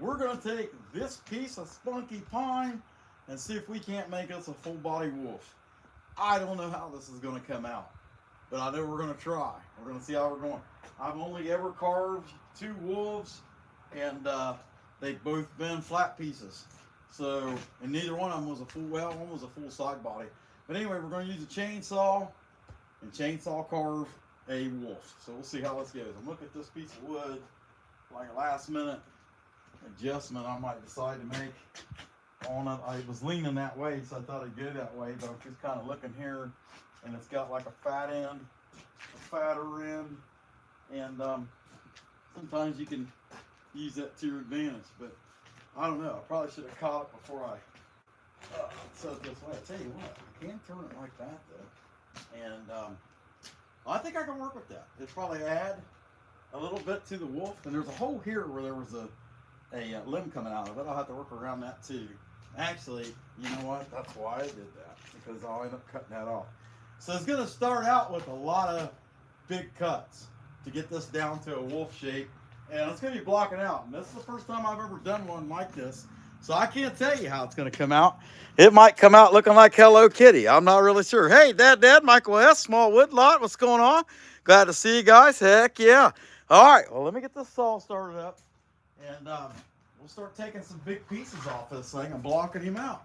we're going to take this piece of spunky pine and see if we can't make us a full body wolf. I don't know how this is going to come out, but I know we're going to try. We're going to see how we're going. I've only ever carved 2 wolves, and they've both been flat pieces. So, and neither one of them was a full, well, one was a full side body. But anyway, we're going to use a chainsaw and chainsaw carve a wolf. So we'll see how this goes. I'm looking at this piece of wood, like a last minute adjustment I might decide to make on it. I was leaning that way, so I thought I'd go that way, but I'm just kind of looking here, and it's got like a fat end, a fatter end, and sometimes you can use that to your advantage, but I don't know. I probably should have caught it before I set it this way. I tell you what, I can turn it like that though, and I think I can work with that. It'd probably add a little bit to the wolf, and there's a hole here where there was a limb coming out of it. I'll have to work around that too. Actually, you know what? That's why I did that, because I'll end up cutting that off. So it's going to start out with a lot of big cuts to get this down to a wolf shape, and it's going to be blocking out. And this is the first time I've ever done one like this, so I can't tell you how it's going to come out. It might come out looking like Hello Kitty. I'm not really sure. Hey, Dad, Michael S., Small Wood Lot. What's going on? Glad to see you guys. Heck yeah. All right, well, let me get this saw started up, and we'll start taking some big pieces off this thing and blocking him out.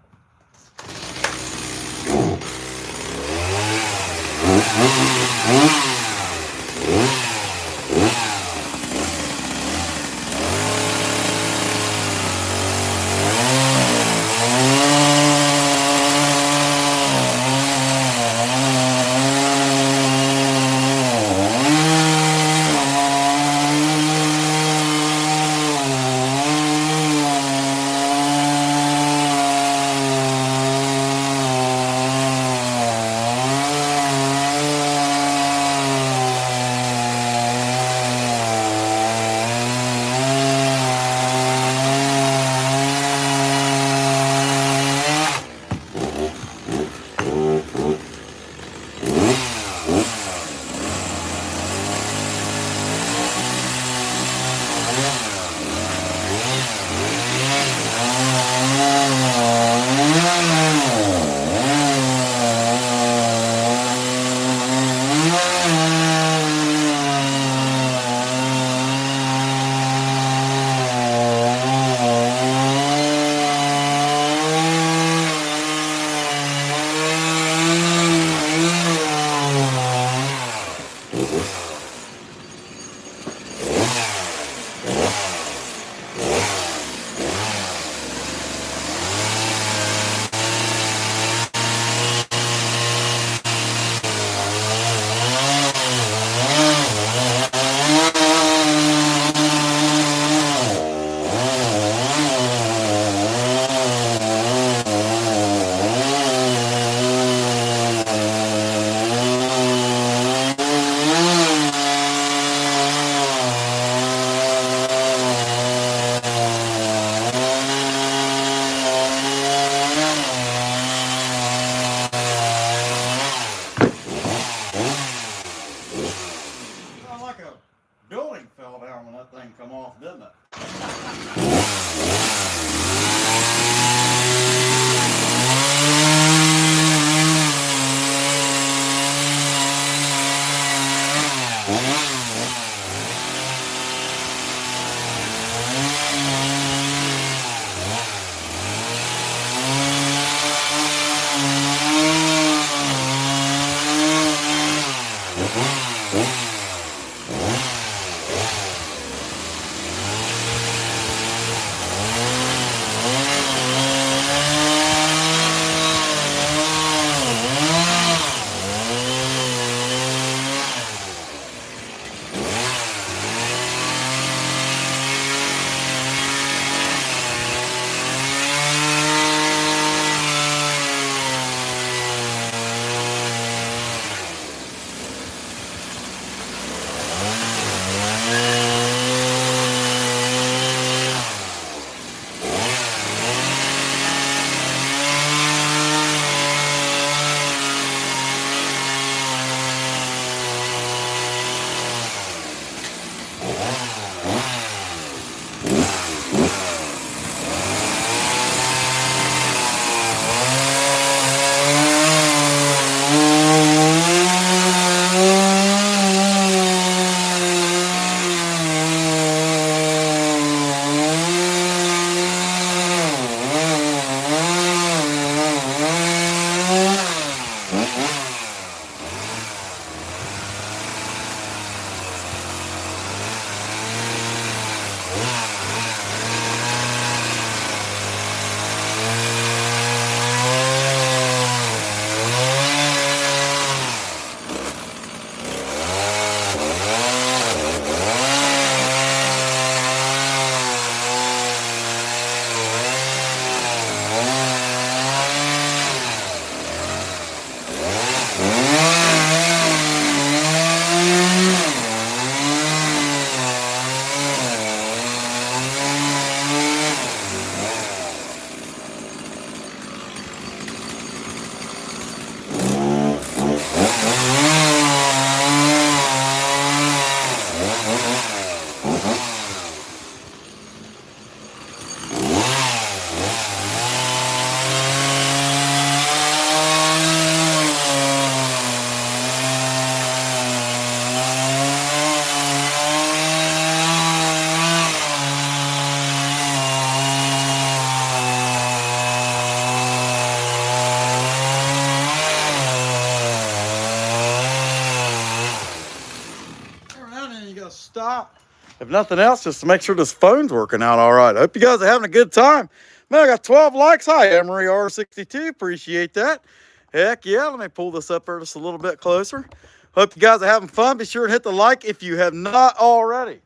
if nothing else, just to make sure this phone's working out all right. I hope you guys are having a good time. Man, I got 12 likes. Hi, Emery R62. Appreciate that. Heck yeah. Let me pull this up here just a little bit closer. Hope you guys are having fun. Be sure to hit the like if you have not already.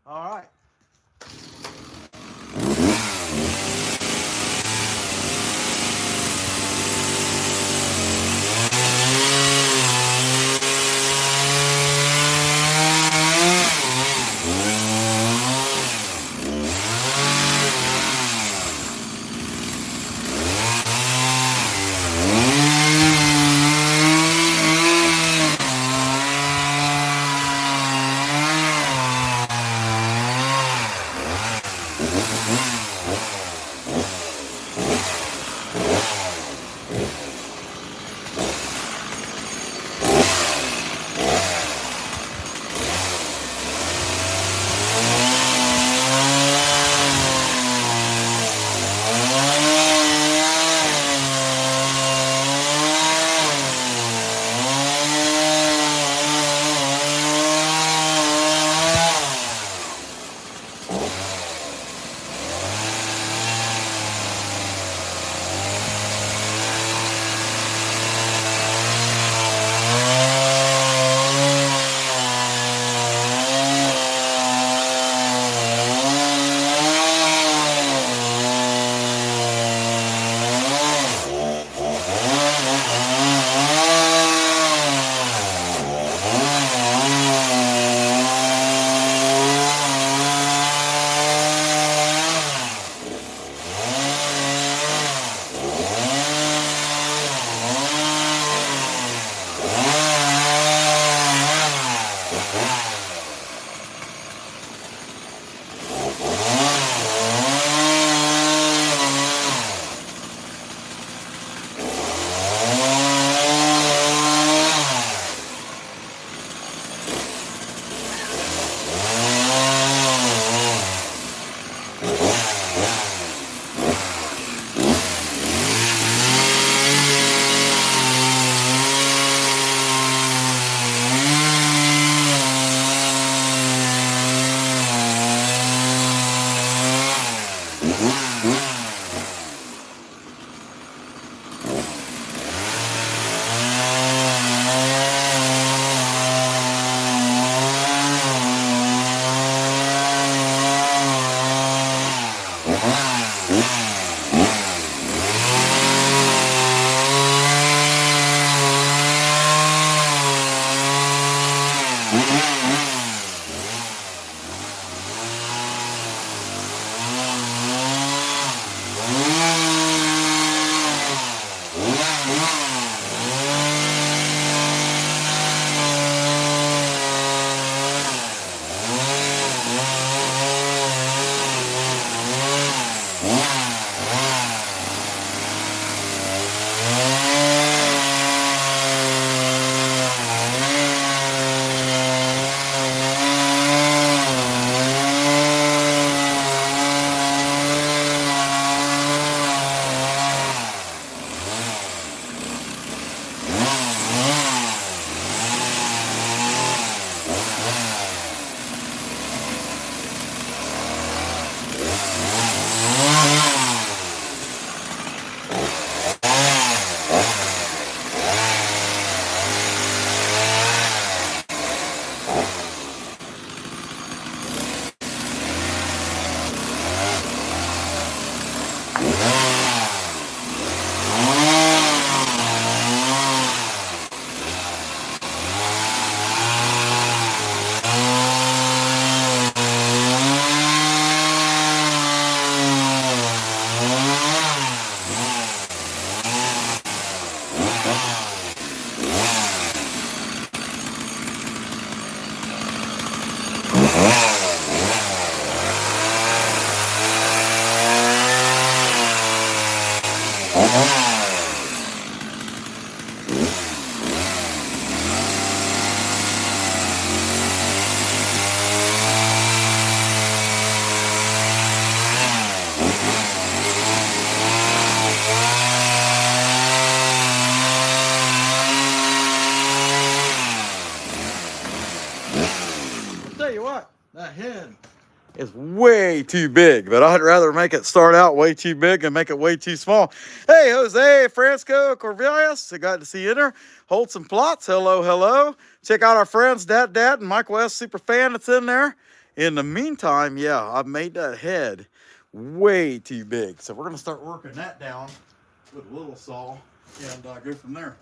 All right. too big, but I'd rather make it start out way too big and make it way too small. Hey, Jose Francisco Corvallis, glad to see you there. Hold some plots. Hello, hello. Check out our friends, Dad, and Michael S. Superfan that's in there. In the meantime, yeah, I've made that head way too big. So we're going to start working that down with a little saw and go from there.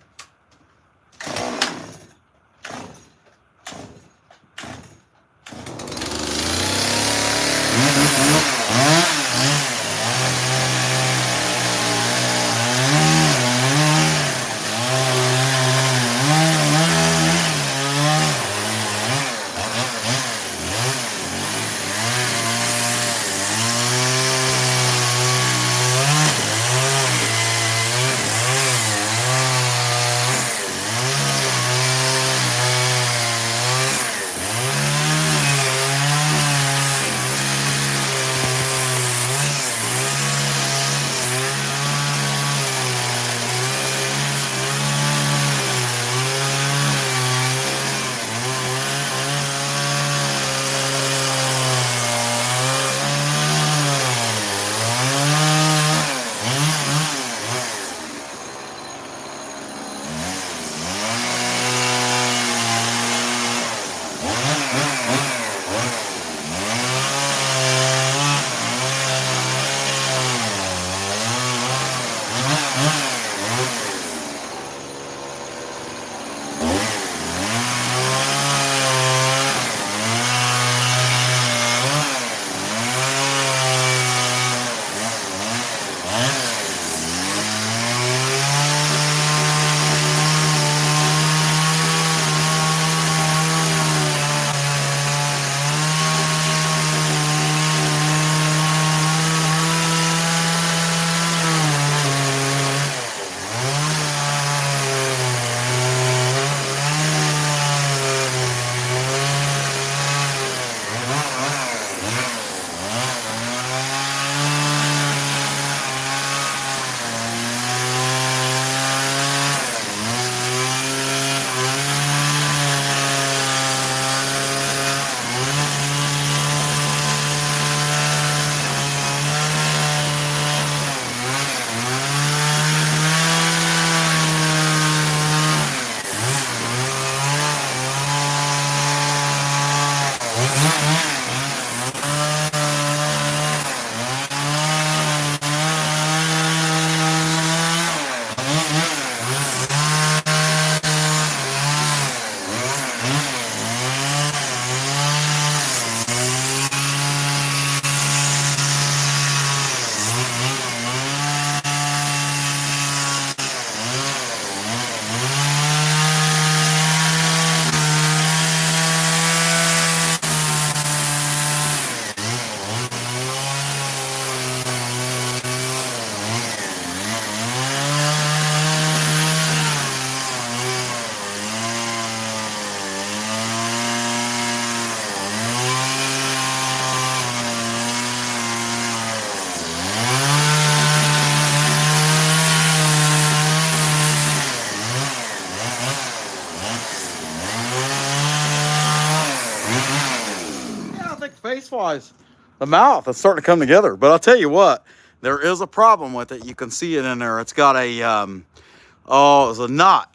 Face-wise, the mouth is starting to come together. But I'll tell you what, there is a problem with it. You can see it in there. It's got a it's a knot,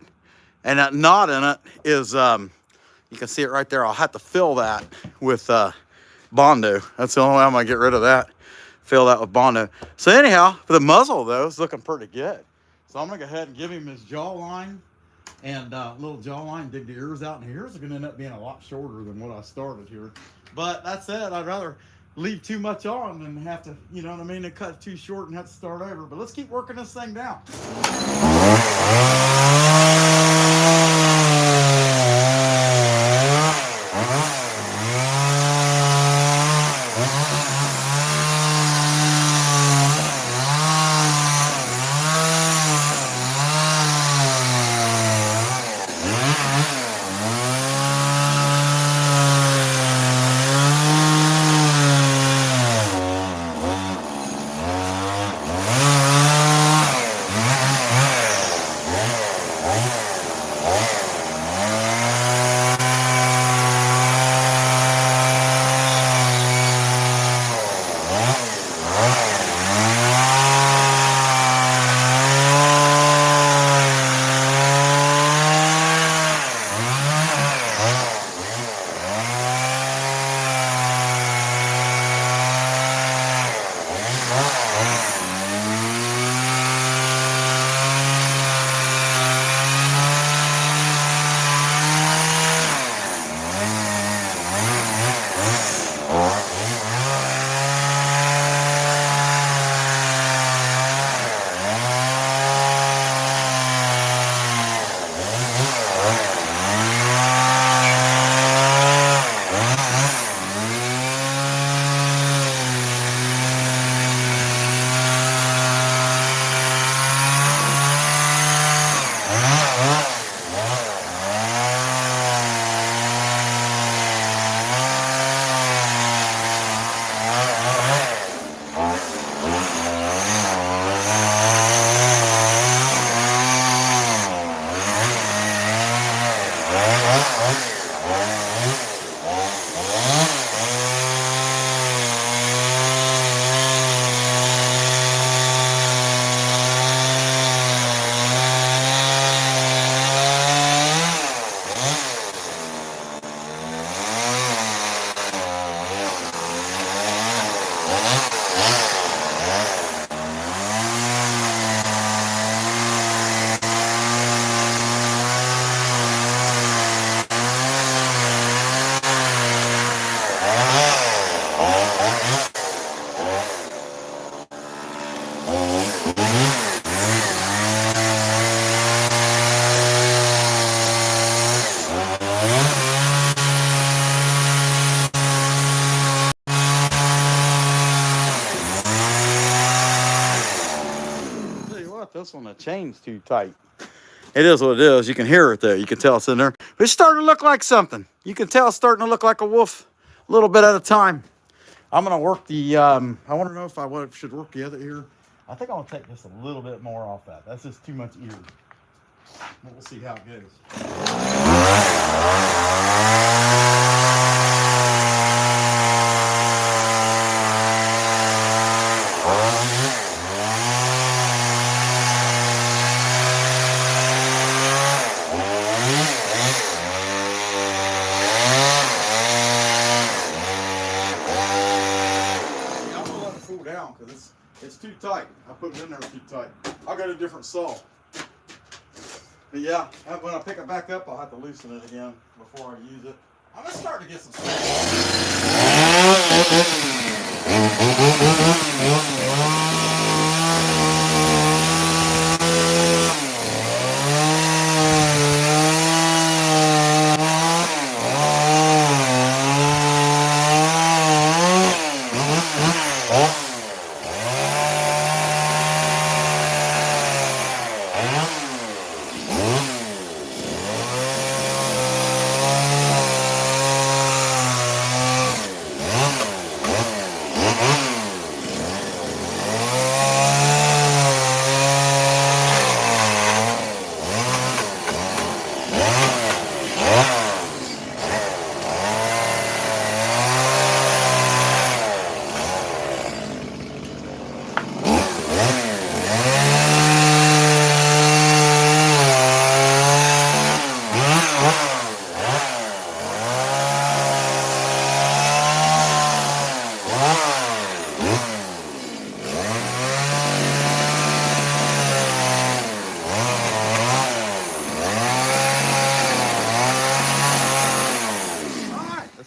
and that knot in it is you can see it right there. I'll have to fill that with Bondo. That's the only way I'm gonna get rid of that. Fill that with Bondo. So anyhow, for the muzzle though, it's looking pretty good. So I'm gonna go ahead and give him his jawline and little jawline, dig the ears out, and the ears are gonna end up being a lot shorter than what I started here. But that said, I'd rather leave too much on than have to, you know what I mean, and cut too short and have to start over. But let's keep working this thing down. this one. The chain's too tight. It is what it is. You can hear it there. You can tell it's in there. But it's starting to look like something. You can tell it's starting to look like a wolf a little bit at a time. I'm going to work the, I want to know if I should work the other ear. I think I'm going to take just a little bit more off that. That's just too much ear. We'll see how it goes. Because it's too tight. I put it in there too tight. I'll get a different saw. But yeah, when I pick it back up, I'll have to loosen it again before I use it. I'm going to start to get some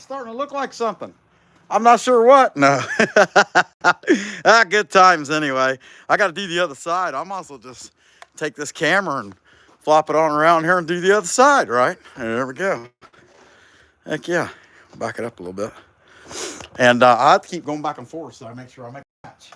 starting to look like something. I'm not sure what. No. Good times anyway. I got to do the other side. I'm also just take this camera and flop it on around here and do the other side, right? And there we go. Heck yeah. Back it up a little bit. And I have to keep going back and forth so I make sure I make a match.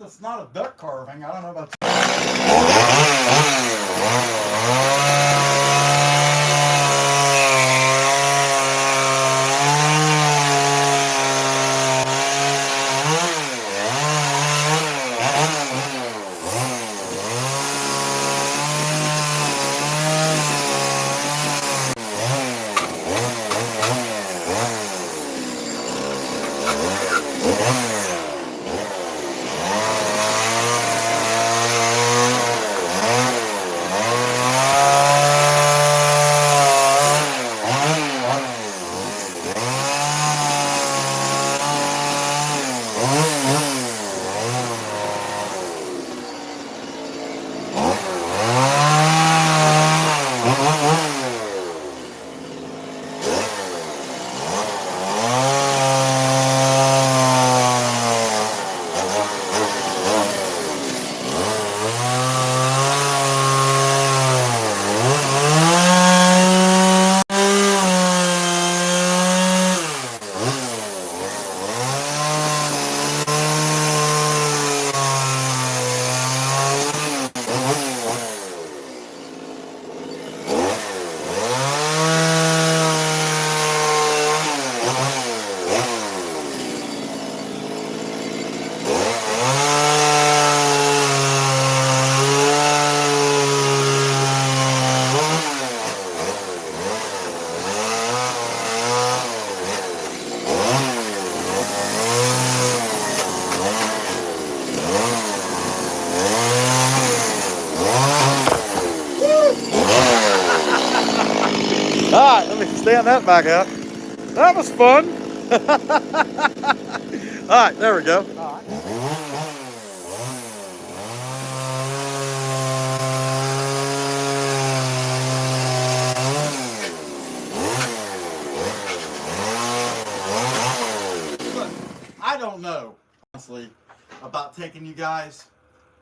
It's not a duck carving. I don't know about stand that back up. That was fun. All right, there we go. All right. I don't know, honestly, about taking you guys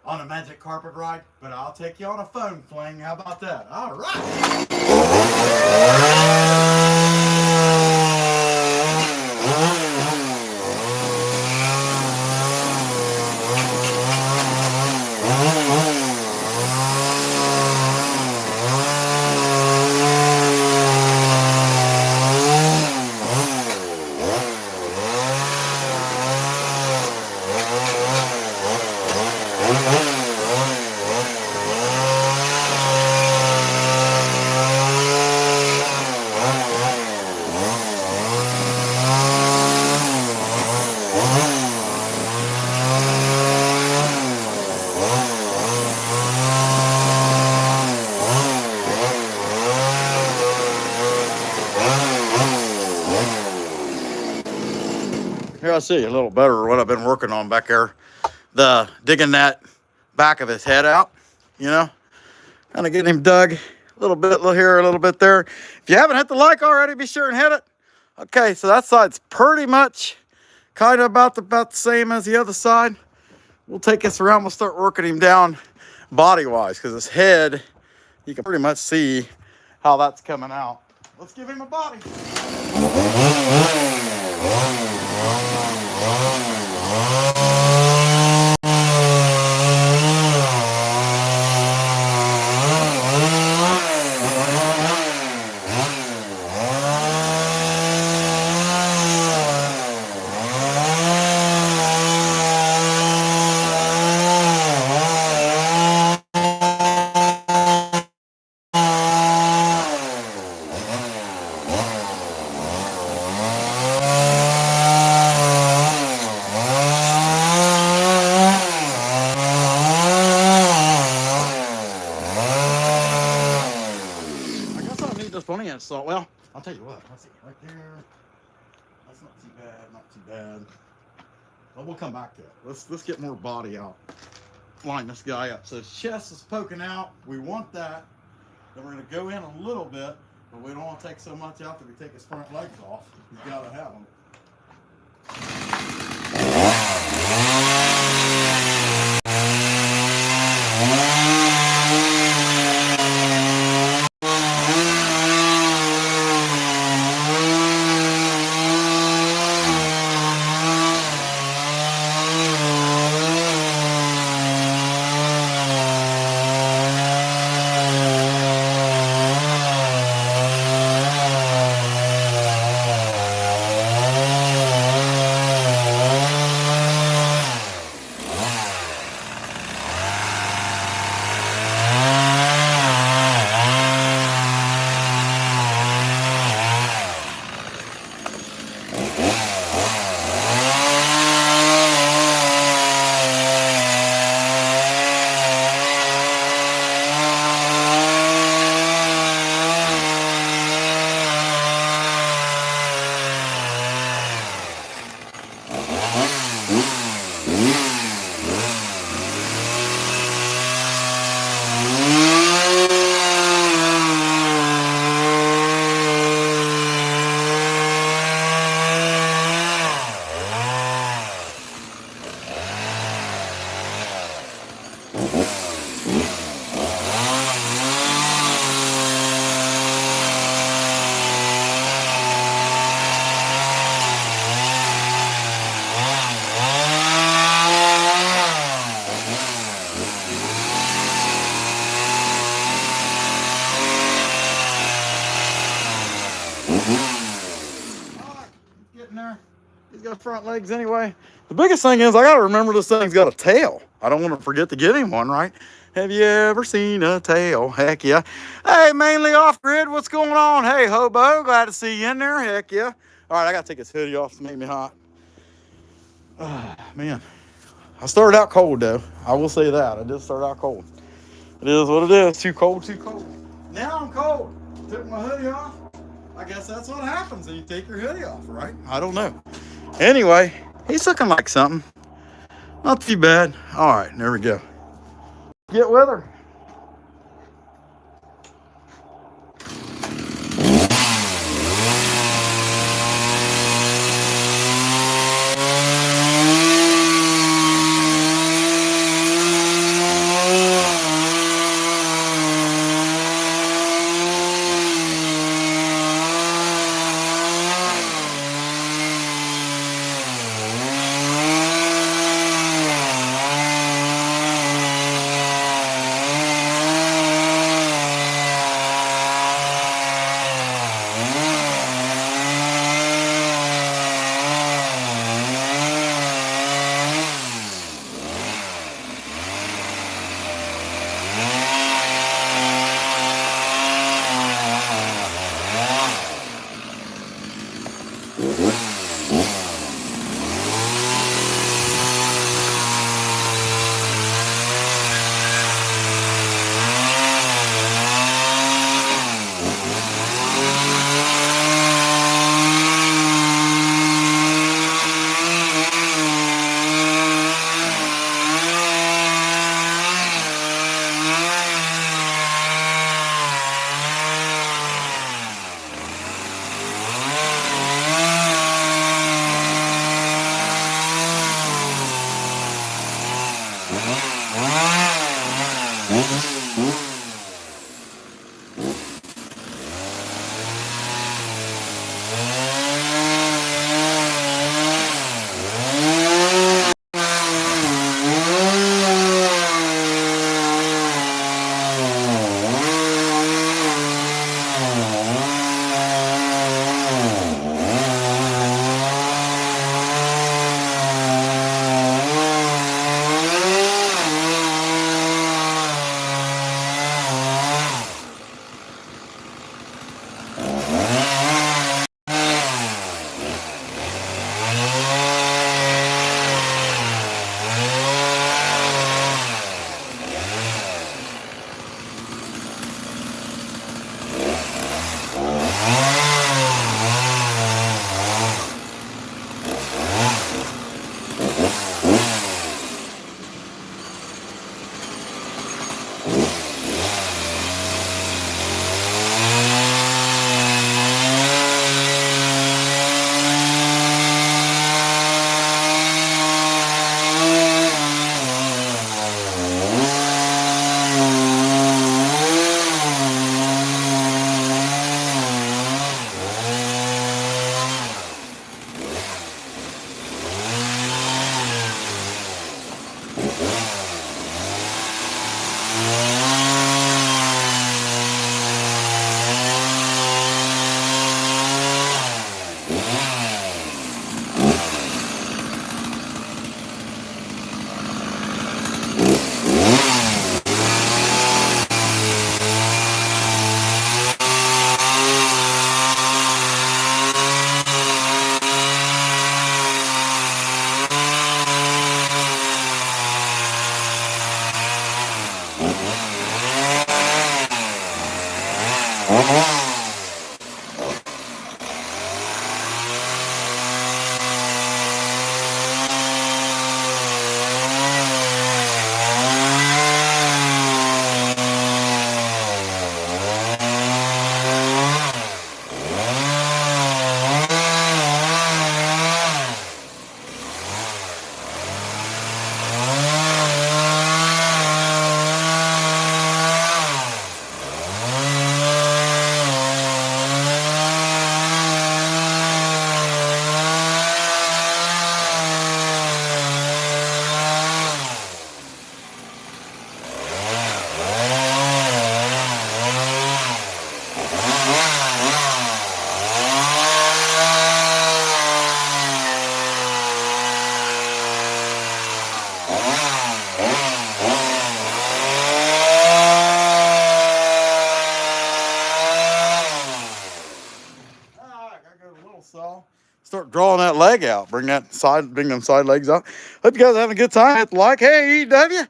on a magic carpet ride, but I'll take you on a foam fling. How about that? All right. Here I see a little better what I've been working on back there. The digging that back of his head out, you know, kind of getting him dug a little bit here, a little bit there. If you haven't hit the like already, be sure and hit it. Okay, so that side's pretty much kind of about the same as the other side. We'll take this around, we'll start working him down body-wise, because his head, you can pretty much see how that's coming out. Let's give him a body. So, well, I'll tell you what, let's see, right there, that's not too bad, not too bad, but we'll come back to it. Let's get more body out, line this guy up. So his chest is poking out, we want that, then we're going to go in a little bit, but we don't want to take so much out that we take his front legs off. He's got to have them. He's got front legs anyway. The biggest thing is I got to remember this thing's got a tail. I don't want to forget to give him one, right? Have you ever seen a tail? Heck yeah. Hey, mainly off grid, what's going on? Hey, hobo, glad to see you in there. Heck yeah. All right, I got to take this hoodie off to make me hot. Man, I started out cold though. I will say that. I did start out cold. It is what it is. Too cold, too cold. Now I'm cold. Took my hoodie off. I guess that's what happens when you take your hoodie off, right? I don't know. Anyway, he's looking like something. Not too bad. All right, there we go. Get with her. Start drawing that leg out. Bring them side legs out. Hope you guys are having a good time. Hit the like. Hey, EW,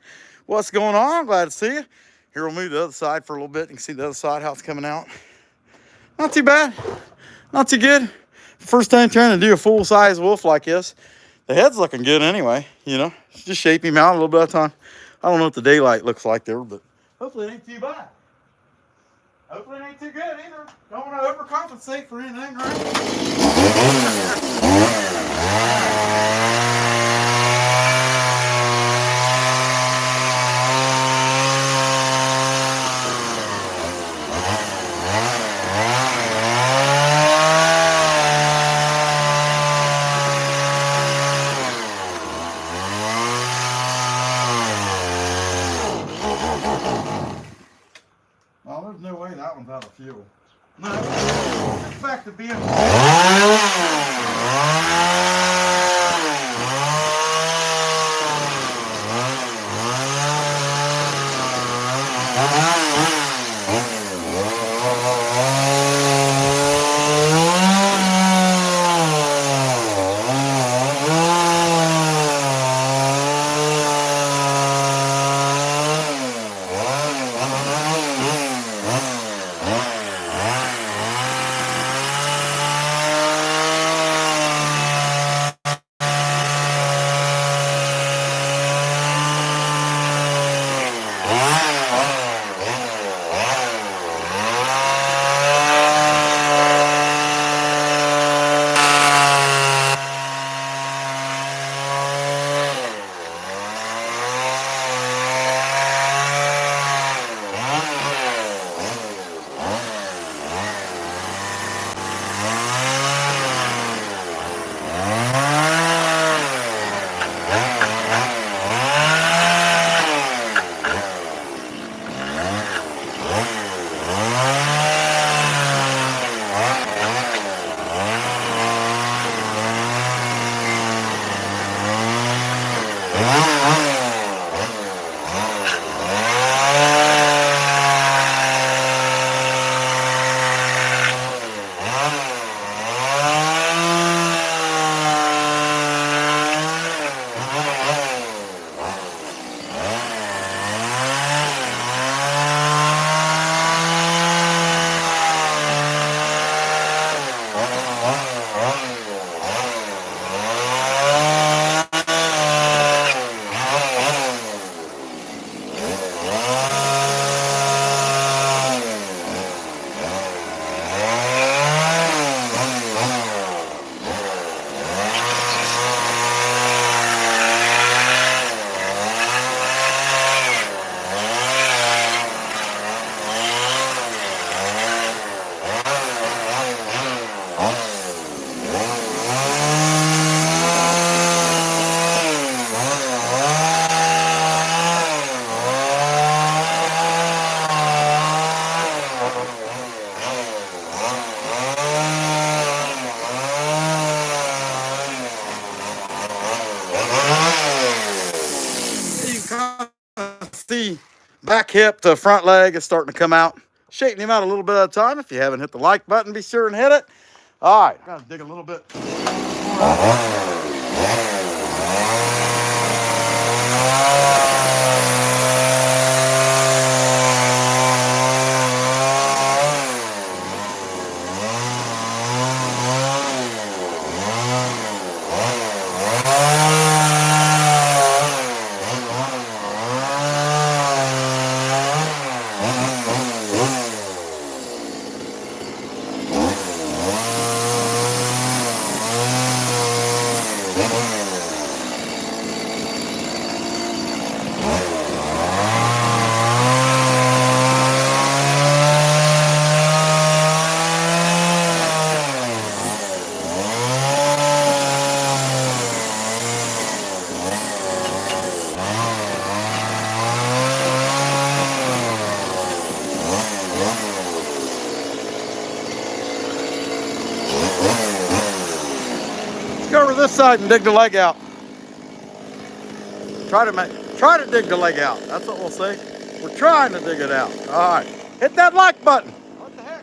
what's going on? Glad to see you. Here, we'll move to the other side for a little bit. You can see the other side, how it's coming out. Not too bad. Not too good. First time trying to do a full-size wolf like this. The head's looking good anyway, you know. Just shape him out a little bit at a time. I don't know what the daylight looks like there, but hopefully it ain't too bad. Hopefully it ain't too good either. Don't want to overcompensate for anything, right? Oh, there's no way that one's out of fuel. No. In fact, to be in see back hip to front leg is starting to come out. Shaking him out a little bit at a time. If you haven't hit the like button, be sure and hit it. All right, gotta dig a little bit. Go over this side and dig the leg out. Try to dig the leg out. That's what we'll say. We're trying to dig it out. All right. Hit that like button. What the heck?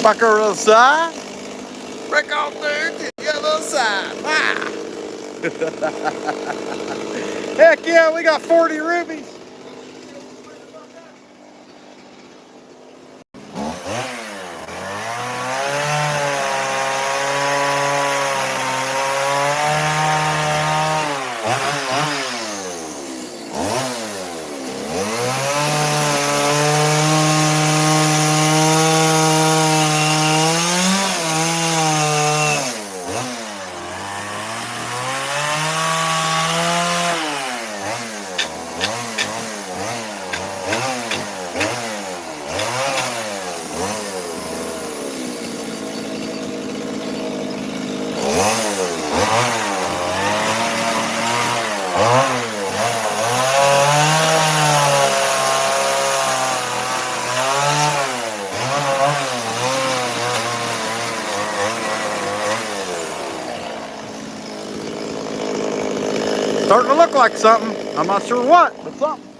Back over to the side. Break off there to the other side. Ah. Heck yeah, we got 40 rubies. Starting to look like something. I'm not sure what, but something.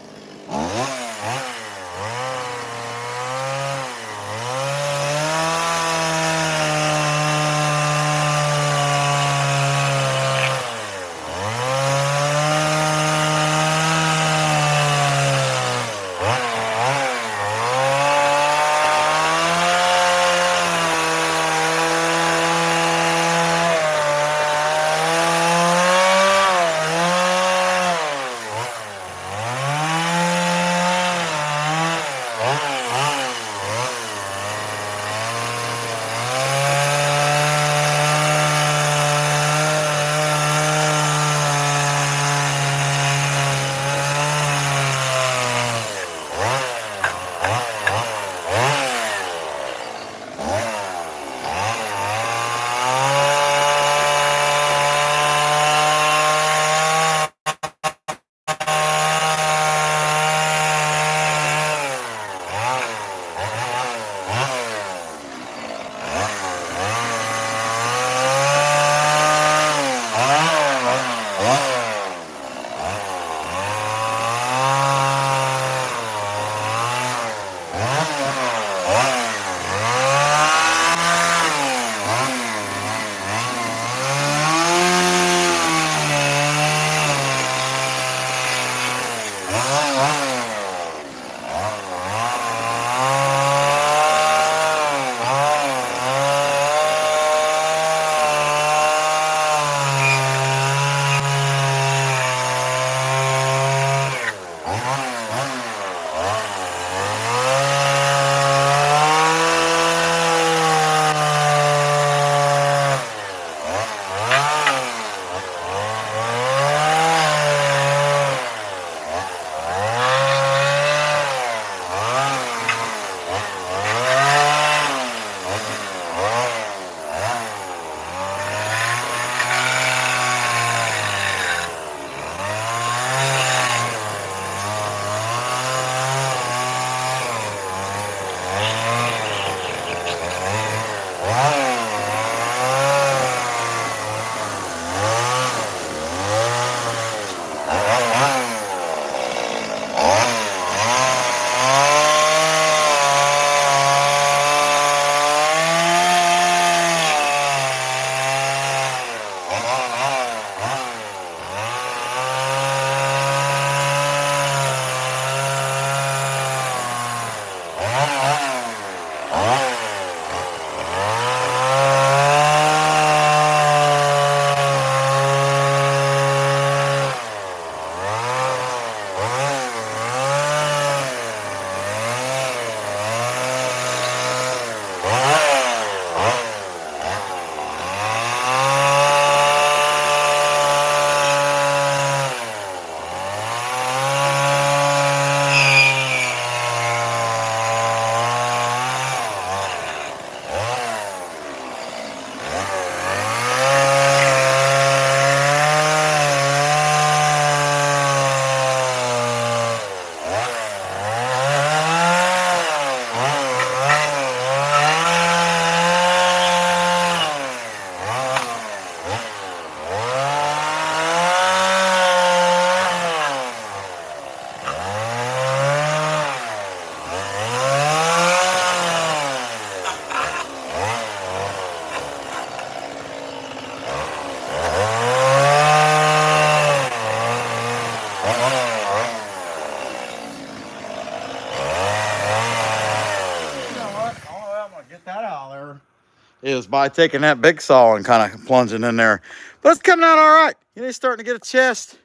by taking that big saw and kind of plunging in there. But it's coming out all right. You know, he's starting to get a chest.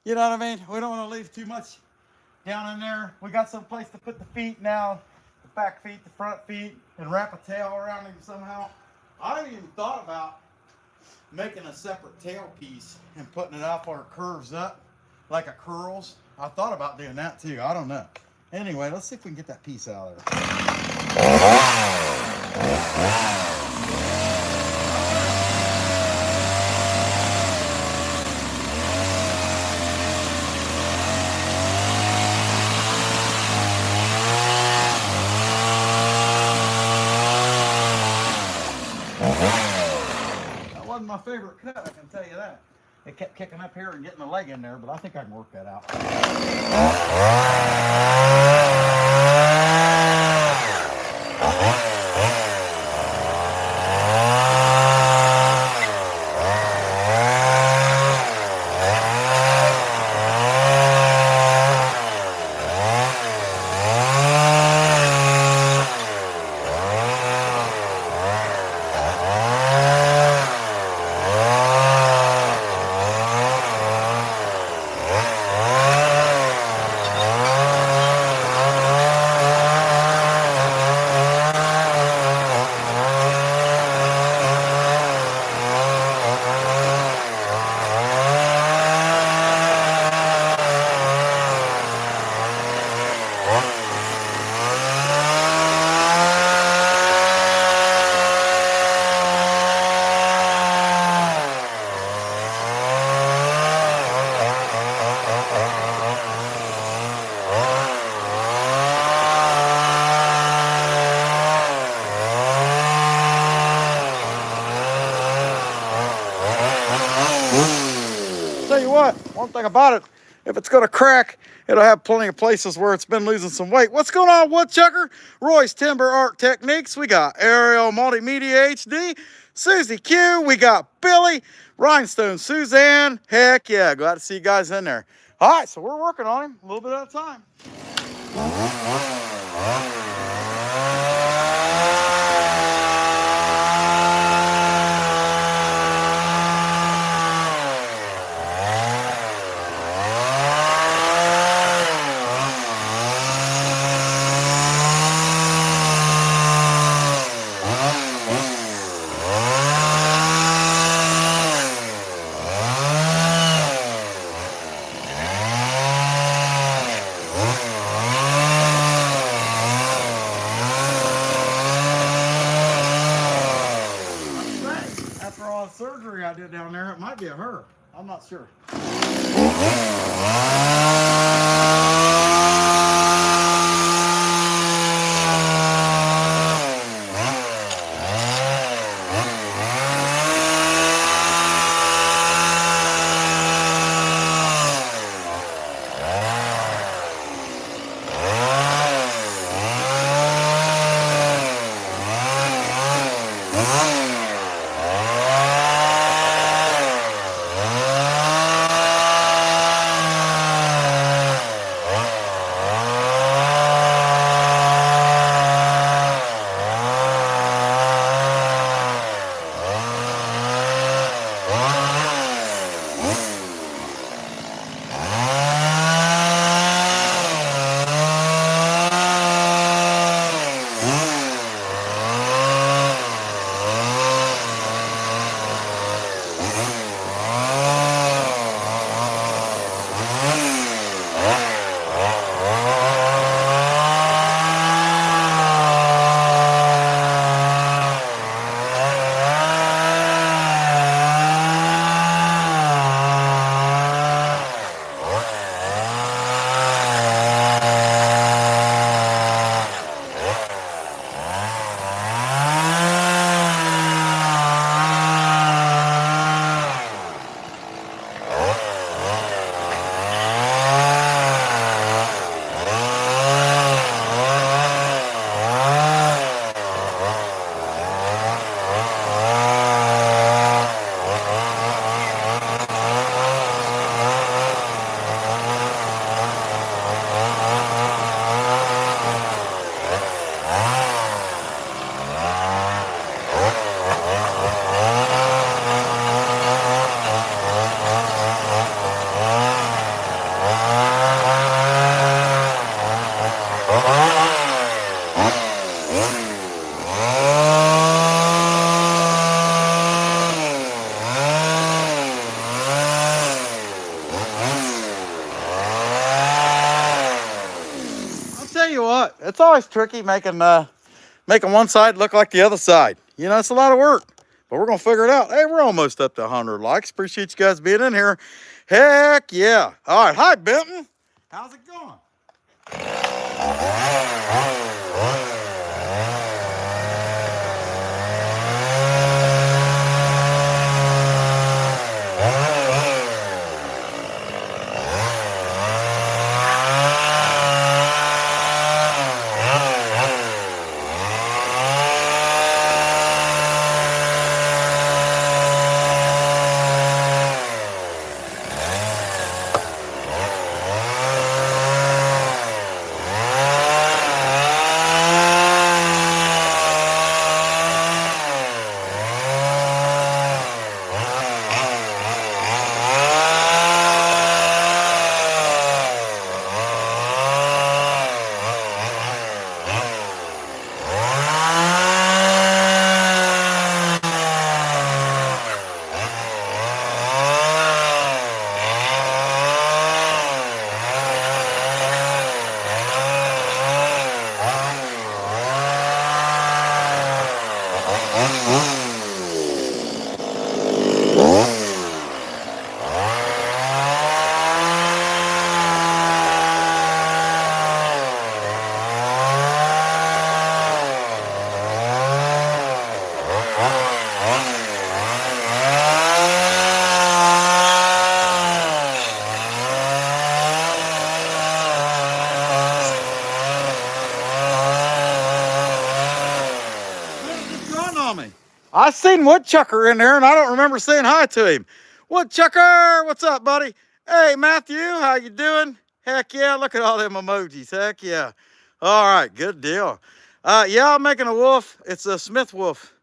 You know what I mean? We don't want to leave too much down in there. We got some place to put the feet now, the back feet, the front feet, and wrap a tail around him somehow. I haven't even thought about making a separate tail piece and putting it up where it curves up like it curls. I thought about doing that too. I don't know. Anyway, let's see if we can get that piece out of there. That wasn't my favorite cut, I can tell you that. It kept kicking up here and getting the leg in there, but I think I can work that out. Tell you what, one thing about it, if it's gonna crack, it'll have plenty of places where it's been losing some weight. What's going on, Woodchucker? Roy's Timber Art Techniques. We got Ariel Multimedia HD, Susie Q. We got Billy, Rhinestone Suzanne. Heck yeah, glad to see you guys in there. All right, so we're working on him a little bit at a time. After all the surgery I did down there, it might be a her. I'm not sure. what? It's always tricky making one side look like the other side. You know, it's a lot of work, but we're going to figure it out. Hey, we're almost up to 100 likes. Appreciate you guys being in here. Heck yeah. All right. Hi, Benton. How's it going? I seen Woodchucker in there, and I don't remember saying hi to him. Woodchucker, what's up, buddy? Hey, Matthew, how you doing? Heck yeah, look at all them emojis. Heck yeah. All right, good deal. Yeah, I'm making a wolf. It's a Smith wolf.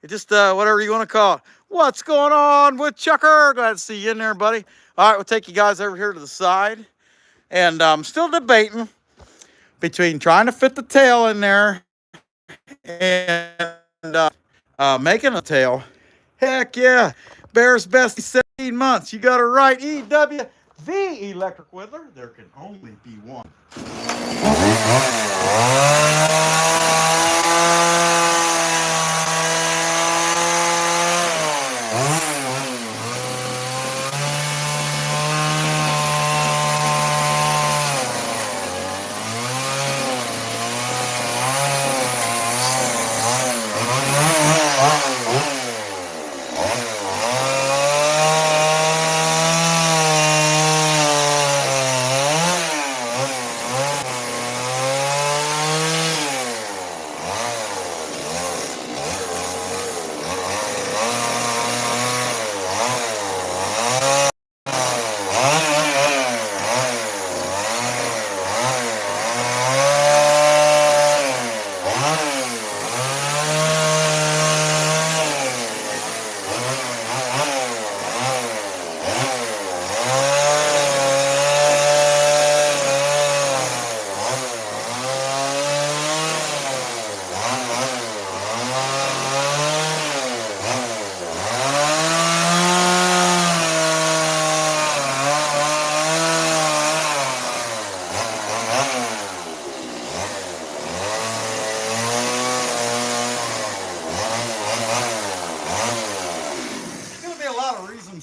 It just whatever you want to call it. What's going on, Woodchucker? Glad to see you in there, buddy. All right, we'll take you guys over here to the side. And I'm still debating between trying to fit the tail in there and making a tail. Heck yeah. Bear's best 17 months. You got it right. EW, the electric whittler. There can only be one.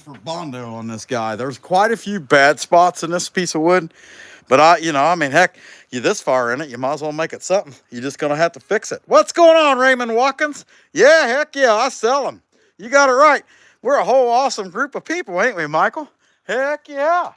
For Bondo on this guy. There's quite a few bad spots in this piece of wood, but I mean, heck, you this far in it, you might as well make it something. You're just gonna have to fix it. What's going on, Raymond Watkins? Yeah, heck yeah, I sell them. You got it right. We're a whole awesome group of people, ain't we, Michael? Heck yeah.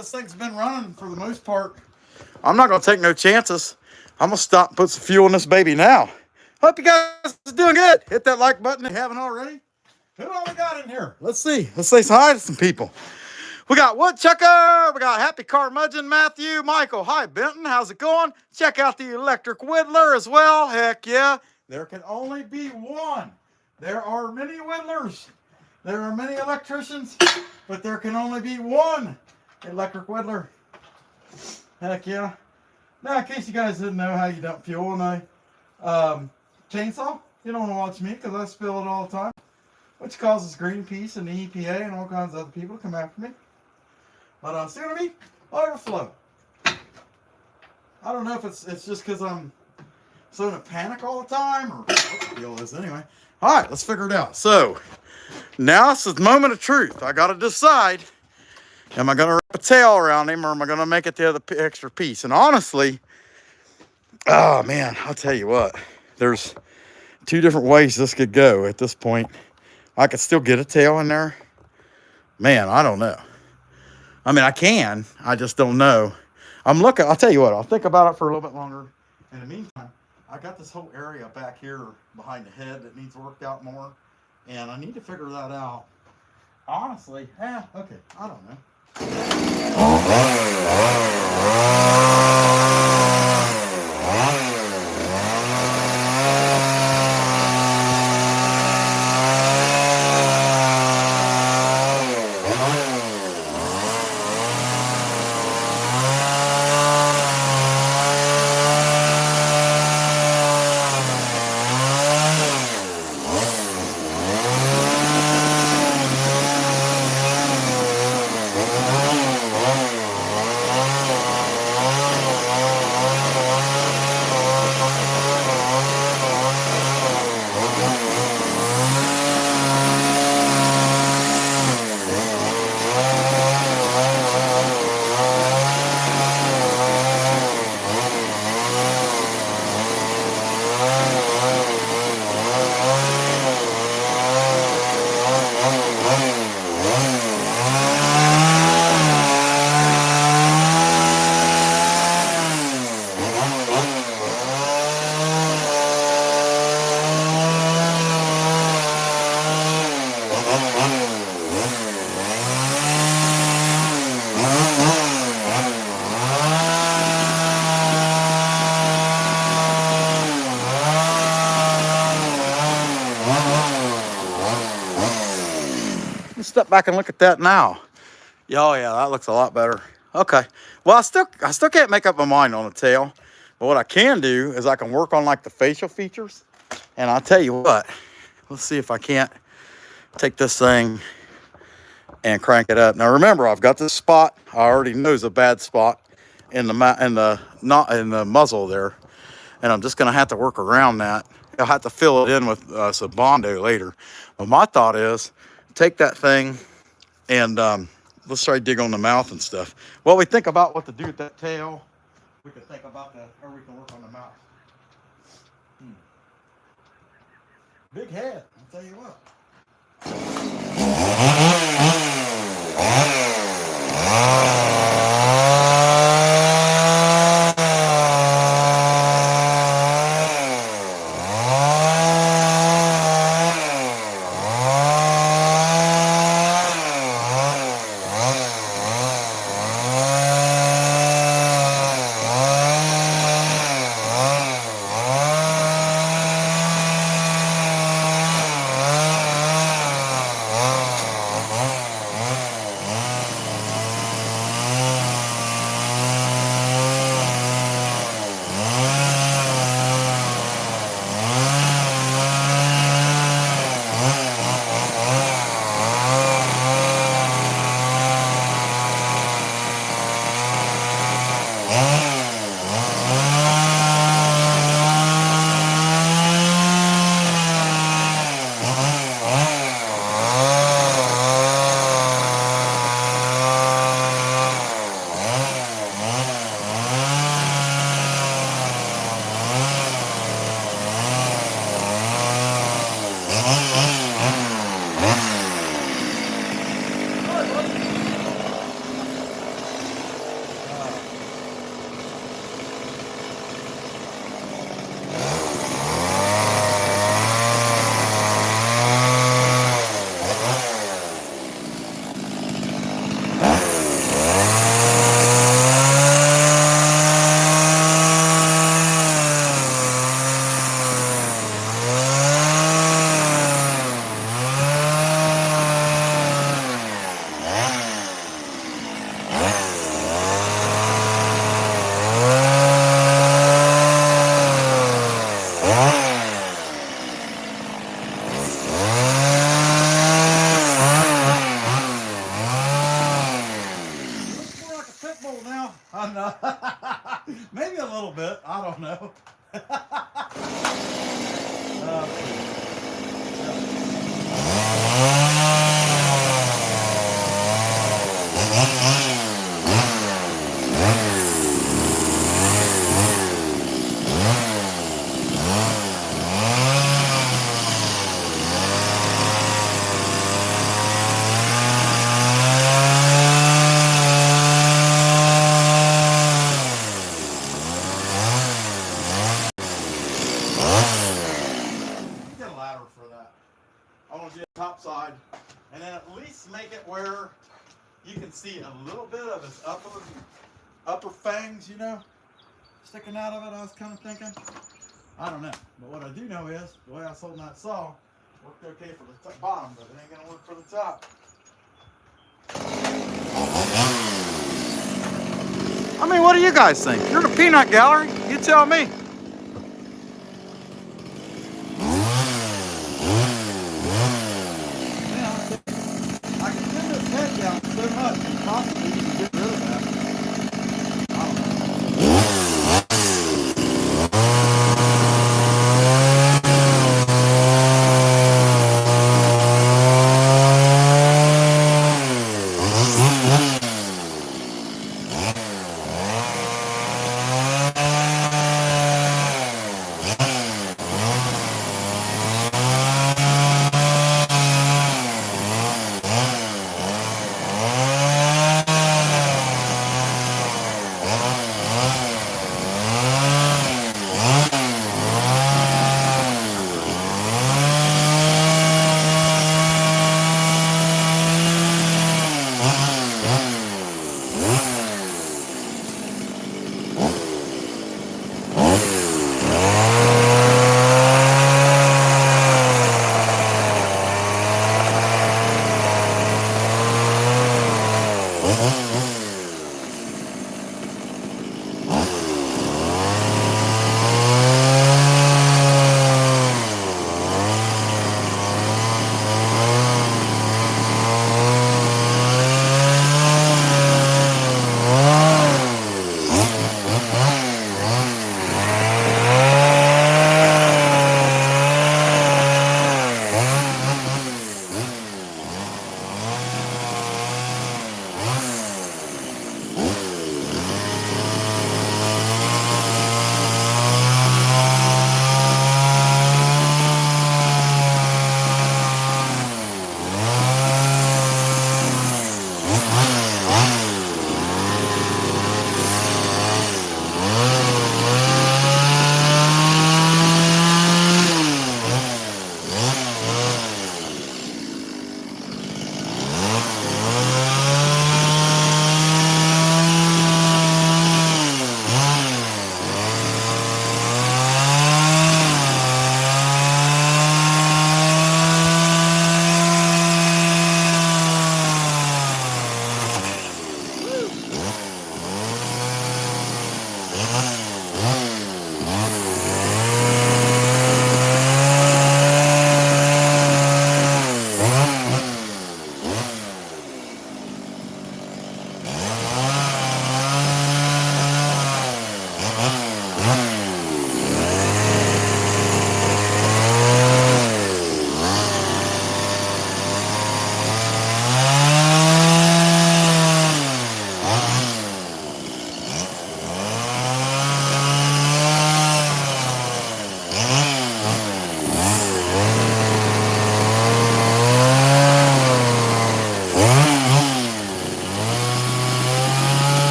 this thing's been running for the most part, I'm not going to take no chances. I'm going to stop and put some fuel in this baby now. Hope you guys are doing good. Hit that like button if you haven't already. Who all we got in here? Let's see. Let's say hi to some people. We got Woodchucker. We got Happy Carmudgeon, Matthew, Michael. Hi, Benton. How's it going? Check out the Electric Whittler as well. Heck yeah. There can only be one. There are many whittlers. There are many electricians, but there can only be one electric whittler. Heck yeah. Now, in case you guys didn't know how you dump fuel in a chainsaw, you don't want to watch me because I spill it all the time, which causes Greenpeace and the EPA and all kinds of other people to come after me. But see what I mean? Overflow. I don't know if it's just because I'm so in a panic all the time or what the deal is anyway. All right, let's figure it out. So now it's the moment of truth. I got to decide, am I going to wrap a tail around him or am I going to make it the other extra piece? And honestly, oh man, I'll tell you what, there's two different ways this could go at this point. I could still get a tail in there. Man, I don't know. I mean, I can. I just don't know. I'm looking. I'll tell you what. I'll think about it for a little bit longer. In the meantime, I got this whole area back here behind the head that needs worked out more. And I need to figure that out. Honestly, okay. I don't know. Step back and look at that now. Oh yeah, that looks a lot better. Okay. Well, I still can't make up my mind on the tail. But what I can do is I can work on like the facial features. And I'll tell you what. Let's see if I can't take this thing and crank it up. Now remember, I've got this spot. I already know is a bad spot in the muzzle there. And I'm just gonna have to work around that. I'll have to fill it in with some Bondo later. But my thought is take that thing and let's try to dig on the mouth and stuff. Well, we think about what to do with that tail. We can think about that, or we can work on the mouth. Big head, I'll tell you what. I'm not. Maybe a little bit. I don't know. Get a ladder for that. I want to do the top side, and then at least make it where you can see a little bit of his upper fangs, you know, sticking out of it. I was kind of thinking. I don't know, but what I do know is the way I sold that saw worked okay for the bottom, but it ain't gonna work for the top. I mean, what do you guys think? You're in a peanut gallery. You tell me. I can bend his head down so much, and possibly you can get rid of that. I don't know.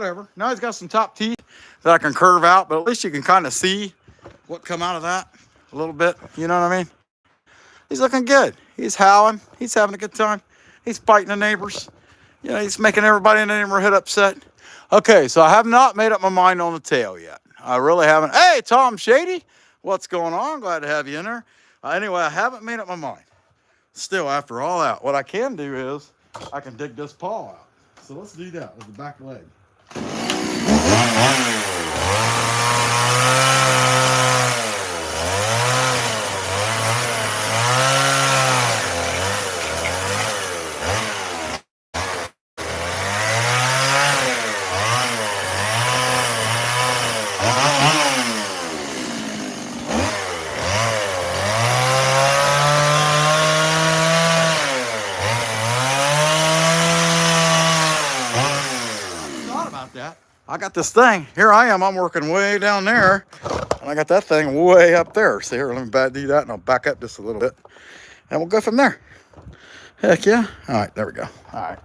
whatever. Now he's got some top teeth that I can curve out, but at least you can kind of see what come out of that a little bit. You know what I mean? He's looking good. He's howling. He's having a good time. He's fighting the neighbors. You know, he's making everybody in the neighborhood upset. Okay, so I have not made up my mind on the tail yet. I really haven't. Hey, Tom Shady, what's going on? Glad to have you in there. Anyway, I haven't made up my mind. Still, after all that, what I can do is I can dig this paw out. So let's do that with the back leg. I got this thing. Here I am. I'm working way down there. And I got that thing way up there. So here, let me do that and I'll back up just a little bit. And we'll go from there. Heck yeah. All right, there we go. All right.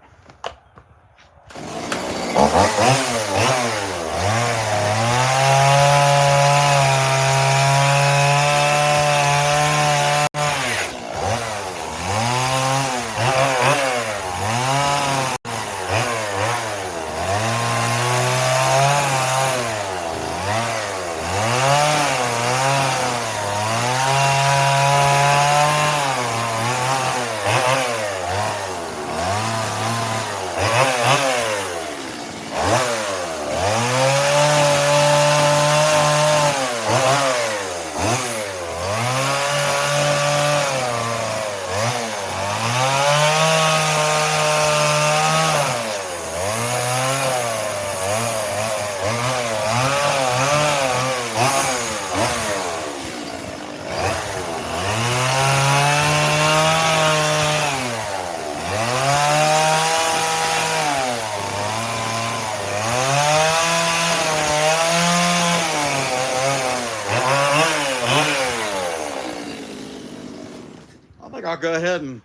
I'll go ahead and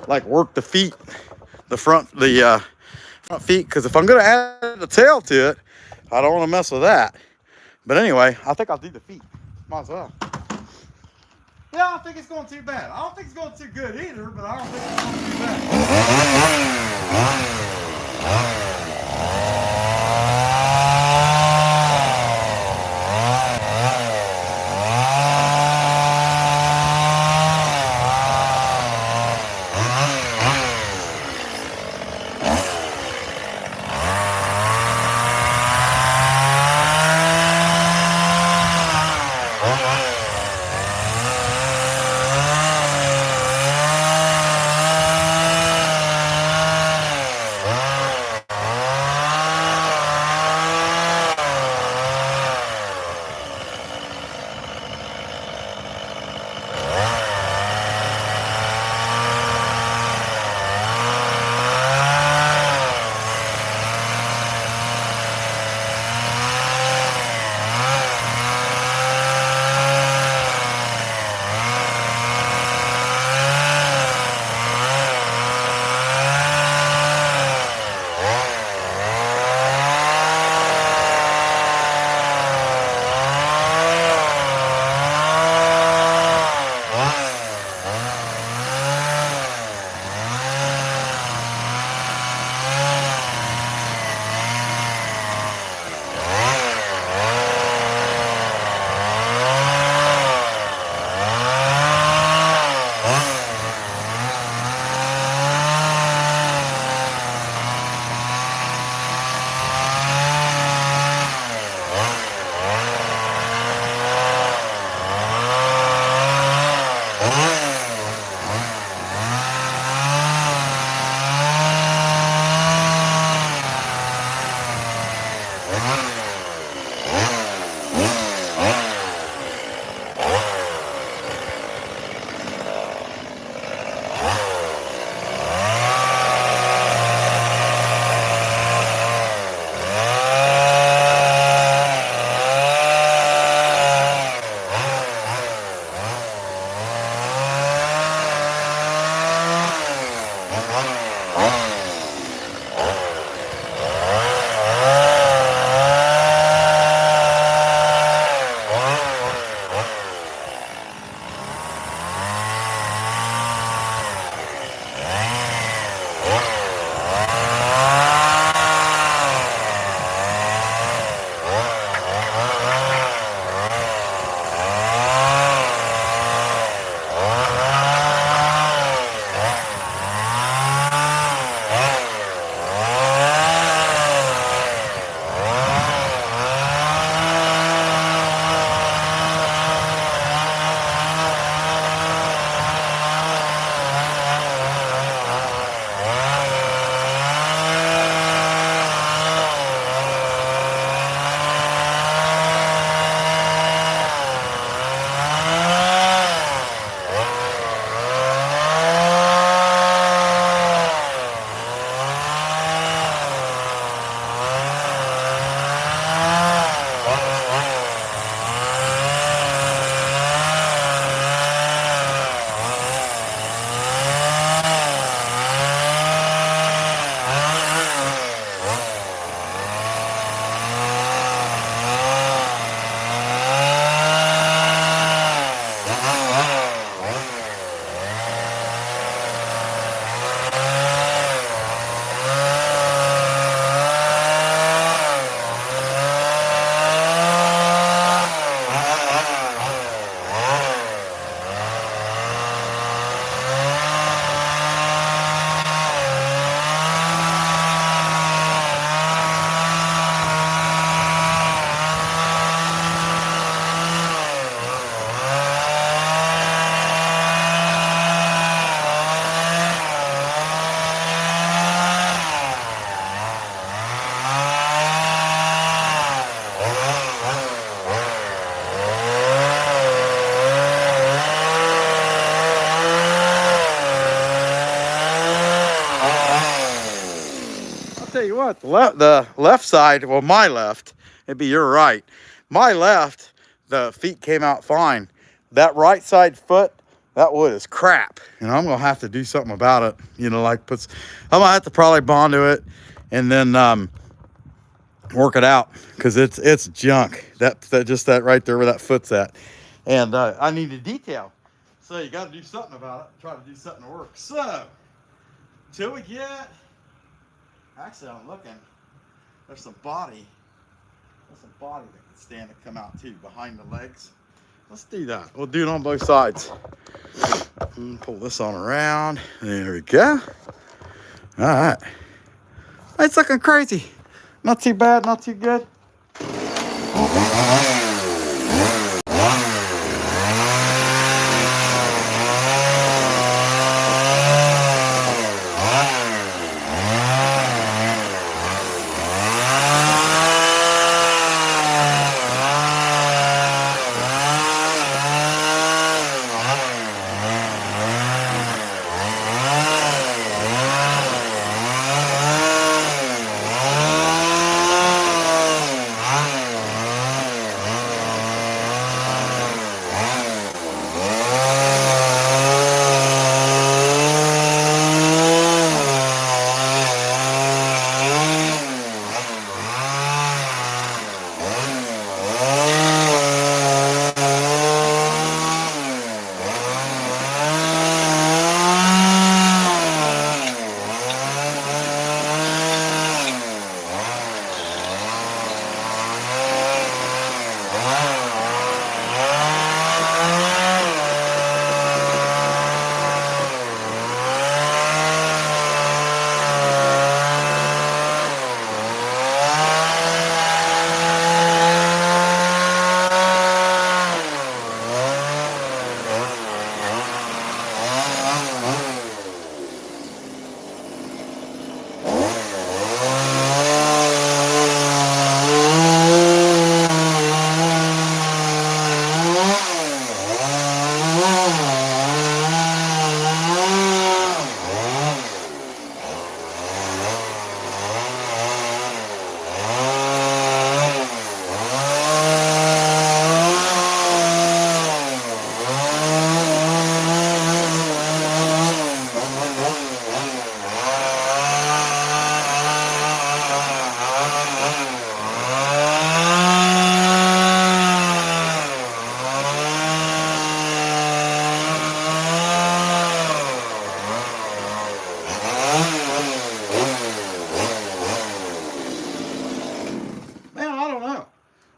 like work the feet, the front feet, because if I'm gonna add the tail to it, I don't want to mess with that. But anyway, I think I'll do the feet. Might as well. Yeah, I don't think it's going too bad. I don't think it's going too good either, but I don't think it's going too bad. the left side, well, my left, it'd be your right. My left, the feet came out fine. That right side foot, that wood is crap. And I'm gonna have to do something about it. You know, like I'm gonna have to probably bond to it and then work it out, because it's junk. That just that right there where that foot's at. And I need a detail. So you got to do something about it. Try to do something to work. So till we get, actually I'm looking, there's some body that can stand to come out too behind the legs. Let's do that. We'll do it on both sides. Pull this on around. There we go. All right. It's looking crazy. Not too bad, not too good.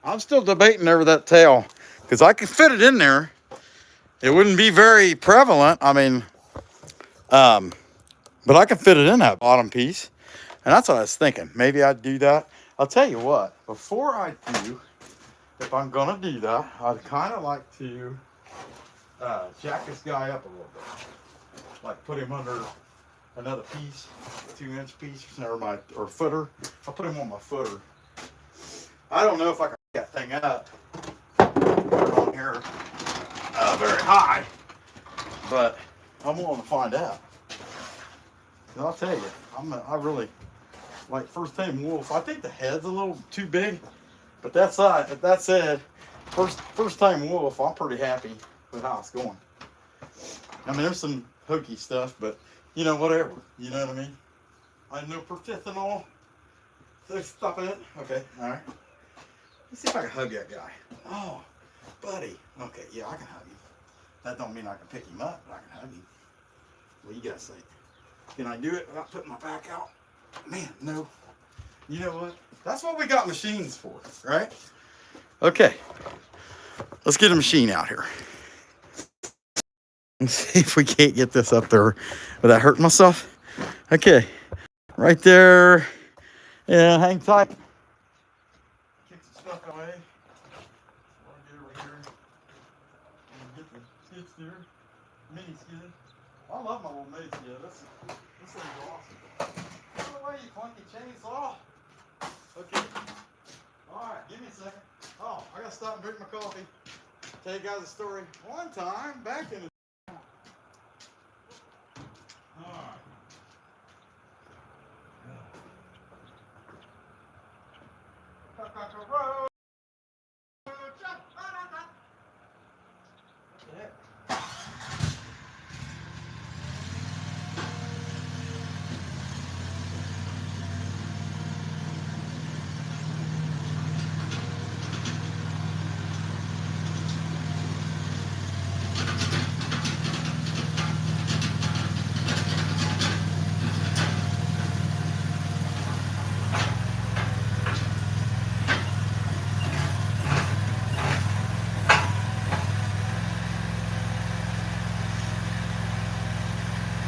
I'm still debating over that tail, because I could fit it in there. It wouldn't be very prevalent. I mean, but I could fit it in that bottom piece. And that's what I was thinking. Maybe I'd do that. I'll tell you what, before I do, if I'm gonna do that, I'd kind of like to jack this guy up a little bit. Like put him under another piece, 2-inch piece, or footer. I'll put him on my footer. I don't know if I can get that thing up on here very high, but I'm willing to find out. And I'll tell you, I really like first time wolf. I think the head's a little too big, but that said, first time wolf, I'm pretty happy with how it's going. I mean, there's some hokey stuff, but you know, whatever. You know what I mean? I know pertithanol. So stop it. Okay, all right. Let's see if I can hug that guy. Oh, buddy. Okay, yeah, I can hug him. That don't mean I can pick him up, but I can hug him. What do you guys think? Can I do it without putting my back out? Man, no. You know what? That's what we got machines for, right? Okay. Let's get a machine out here. Let's see if we can't get this up there without hurting myself. Okay. Right there. Yeah, hang tight. Kick some stuff away. I'll get over here and get the skid steer. Mini skid. I love my little mini skid. This thing's awesome. Get away, you funky chainsaw. Okay. Alright, give me a second. Oh, I gotta stop and drink my coffee. Tell you guys a story. One time back in the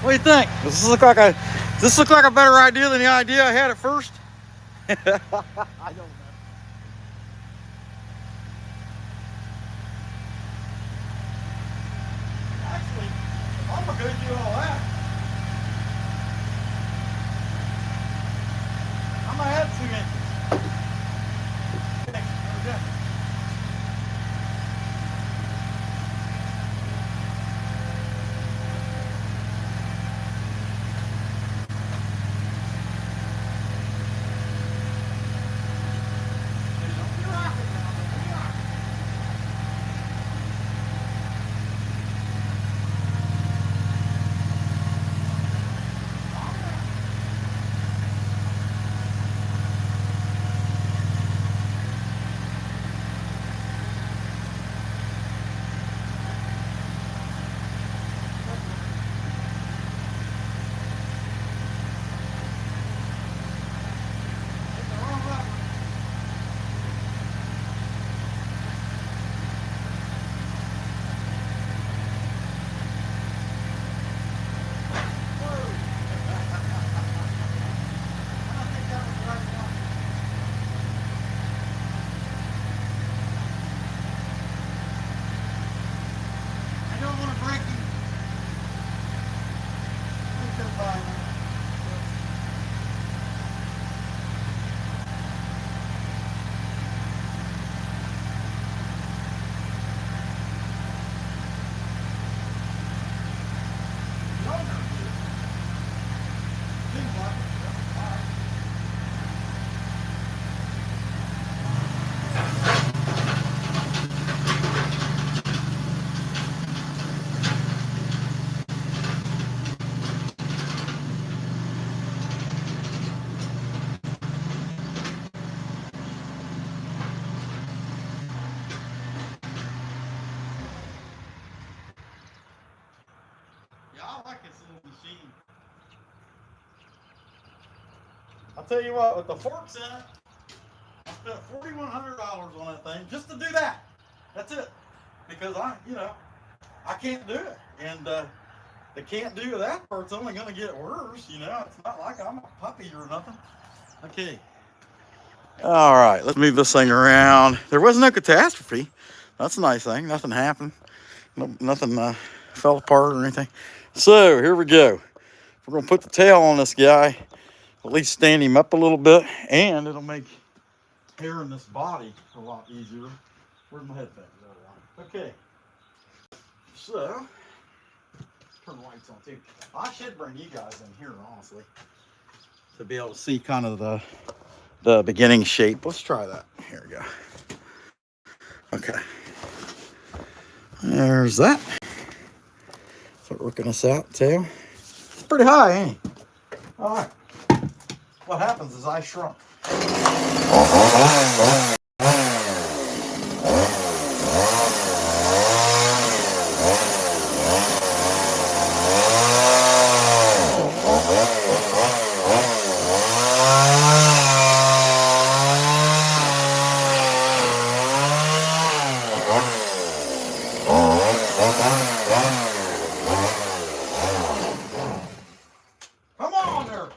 What do you think? Does this look like a better idea than the idea I had at first? I don't know. Actually, I'm gonna go do all that. I'm gonna add 2 inches. Okay. I like this little machine. I'll tell you what, with the forks in it, I spent $4,100 on that thing just to do that. That's it. Because I can't do it. And the can't do that part's only going to get worse. It's not like I'm a puppy or nothing. Okay. All right, let's move this thing around. There was no catastrophe. That's a nice thing. Nothing happened. Nothing fell apart or anything. So here we go. We're going to put the tail on this guy. At least stand him up a little bit. And it'll make hair in this body a lot easier. Where's my headband? Okay. So, turn the lights on too. I should bring you guys in here, honestly, to be able to see kind of the beginning shape. Let's try that. Here we go. Okay. There's that. Start working this out, tail. It's pretty high, ain't it? All right. What happens is I shrunk. Come on there.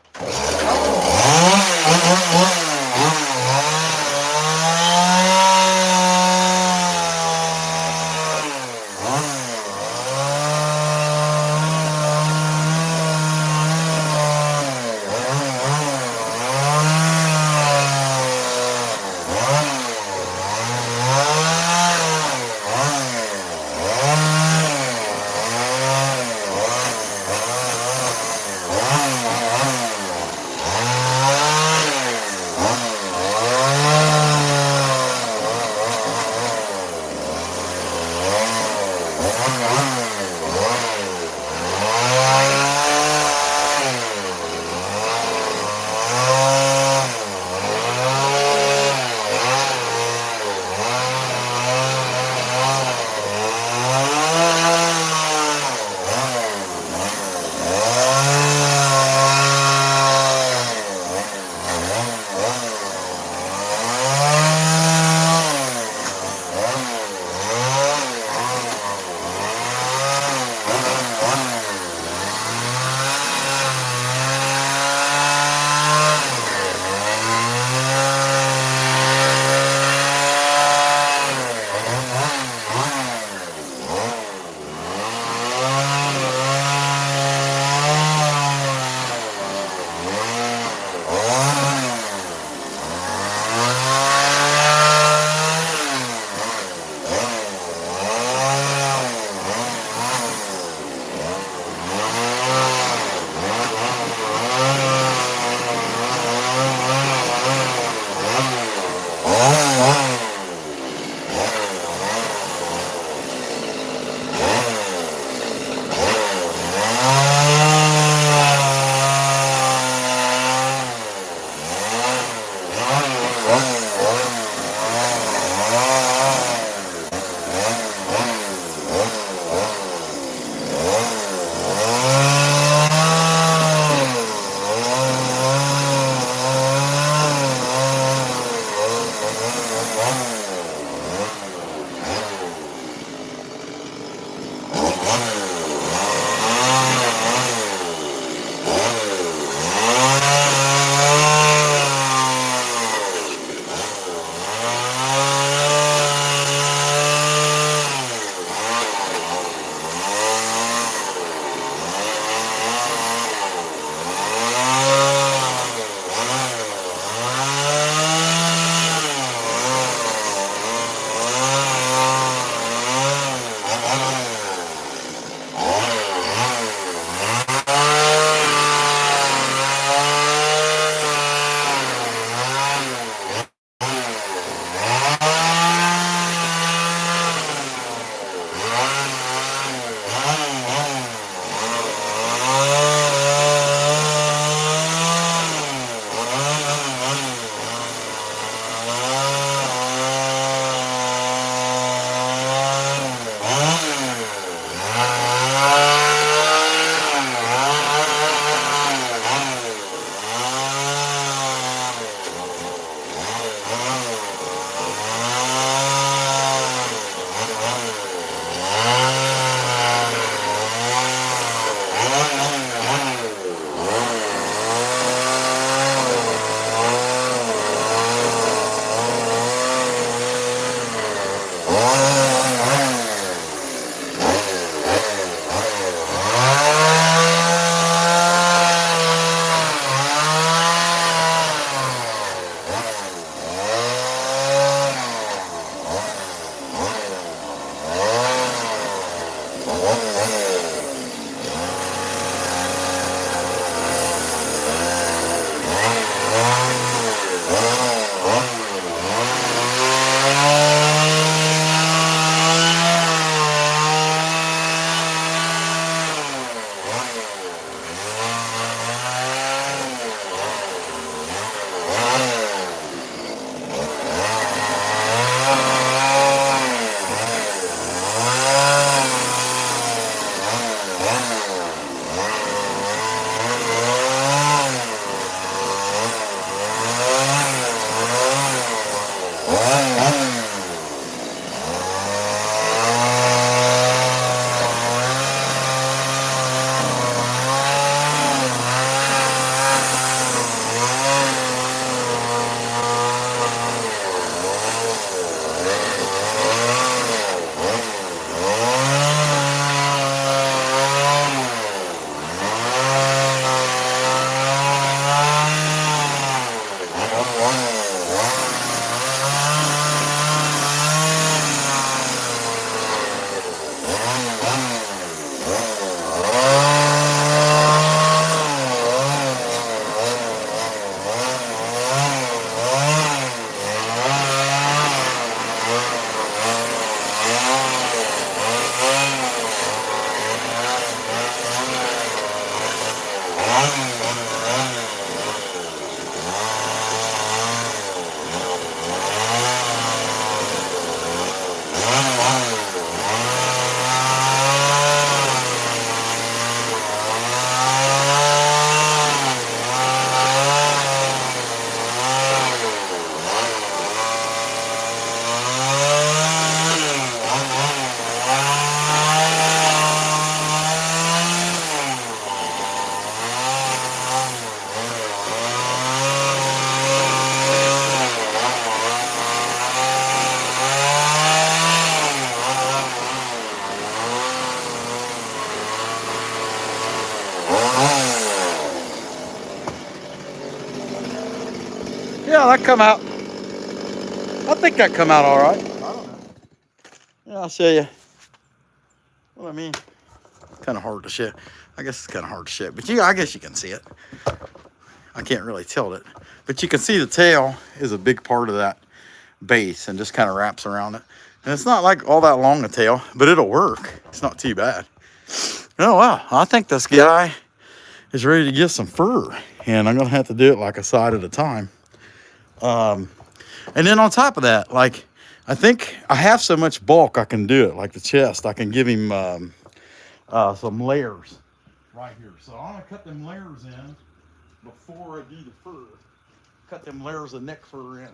that come out. I think that come out all right. I don't know. Yeah, I'll show you what I mean. Kind of hard to show. I guess it's kind of hard to show, but I guess you can see it. I can't really tilt it, but you can see the tail is a big part of that base and just kind of wraps around it. And it's not like all that long a tail, but it'll work. It's not too bad. Oh wow, I think this guy is ready to get some fur, and I'm gonna have to do it like a side at a time. And then on top of that, like, I think I have so much bulk I can do it, like the chest. I can give him some layers right here. So I'm gonna cut them layers in before I do the fur. Cut them layers of neck fur in.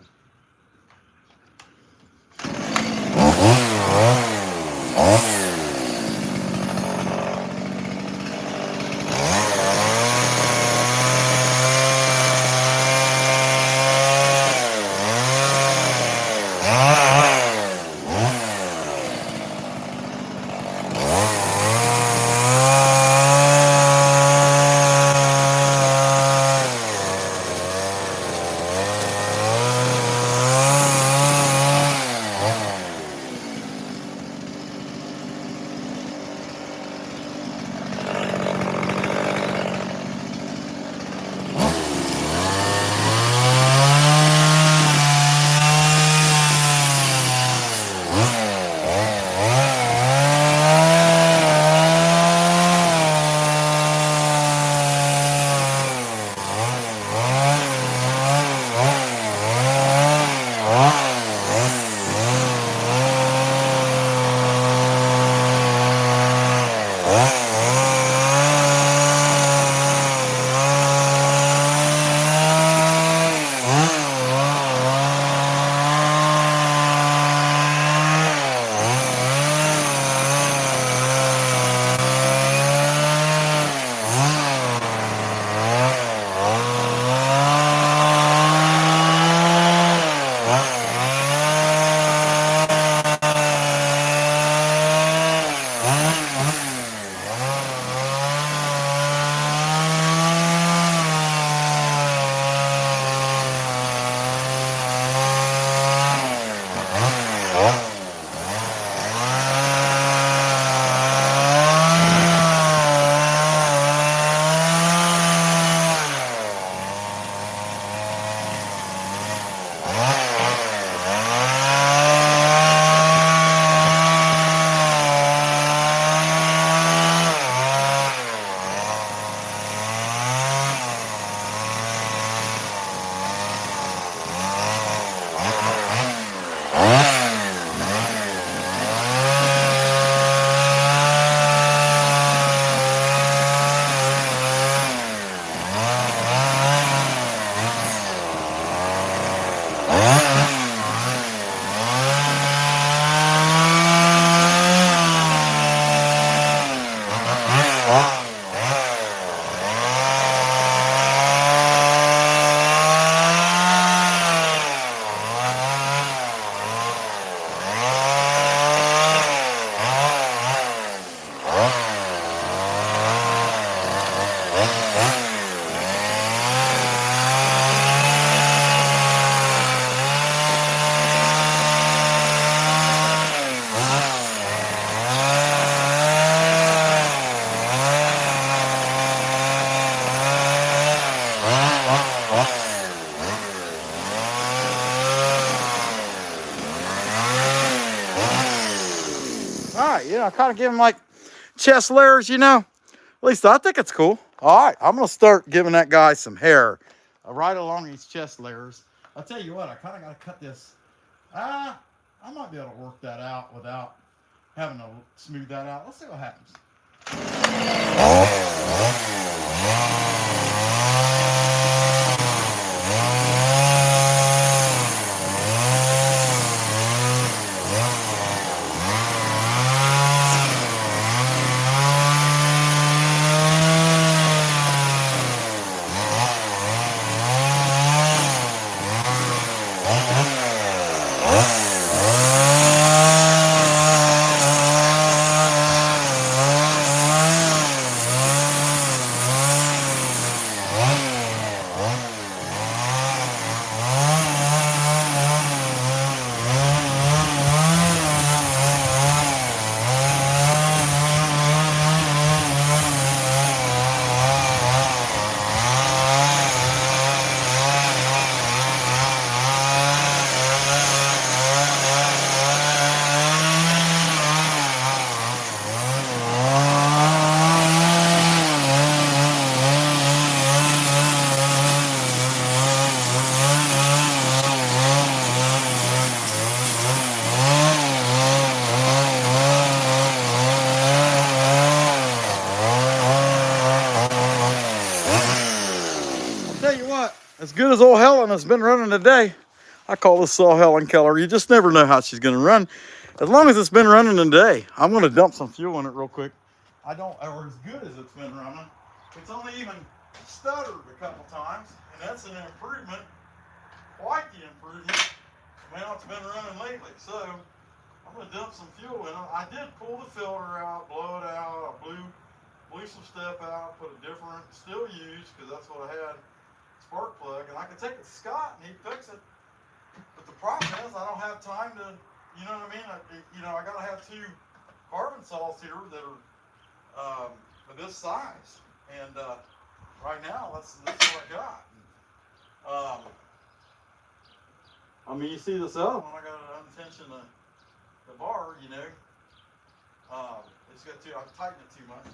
I kind of give him like chest layers, you know. At least I think it's cool. All right, I'm gonna start giving that guy some hair right along these chest layers. I'll tell you what, I kind of got to cut this. I might be able to work that out without having to smooth that out. Let's see what happens. as old Helen has been running today. I call this saw Helen Keller. You just never know how she's going to run. As long as it's been running today, I'm going to dump some fuel in it real quick. I don't, or as good as it's been running. It's only even stuttered a couple times, and that's an improvement, quite the improvement from how it's been running lately. So I'm going to dump some fuel in it. I did pull the filter out, blow it out. I blew some stuff out, put a different, still used, because that's what I had, spark plug, and I could take it to Scott and he'd fix it. But the problem is I don't have time to, you know what I mean? I got to have 2 carbon saws here that are this size. And right now, this is what I got. I mean, you see this other one, I got an untension the bar, you know. It's got I tightened it too much.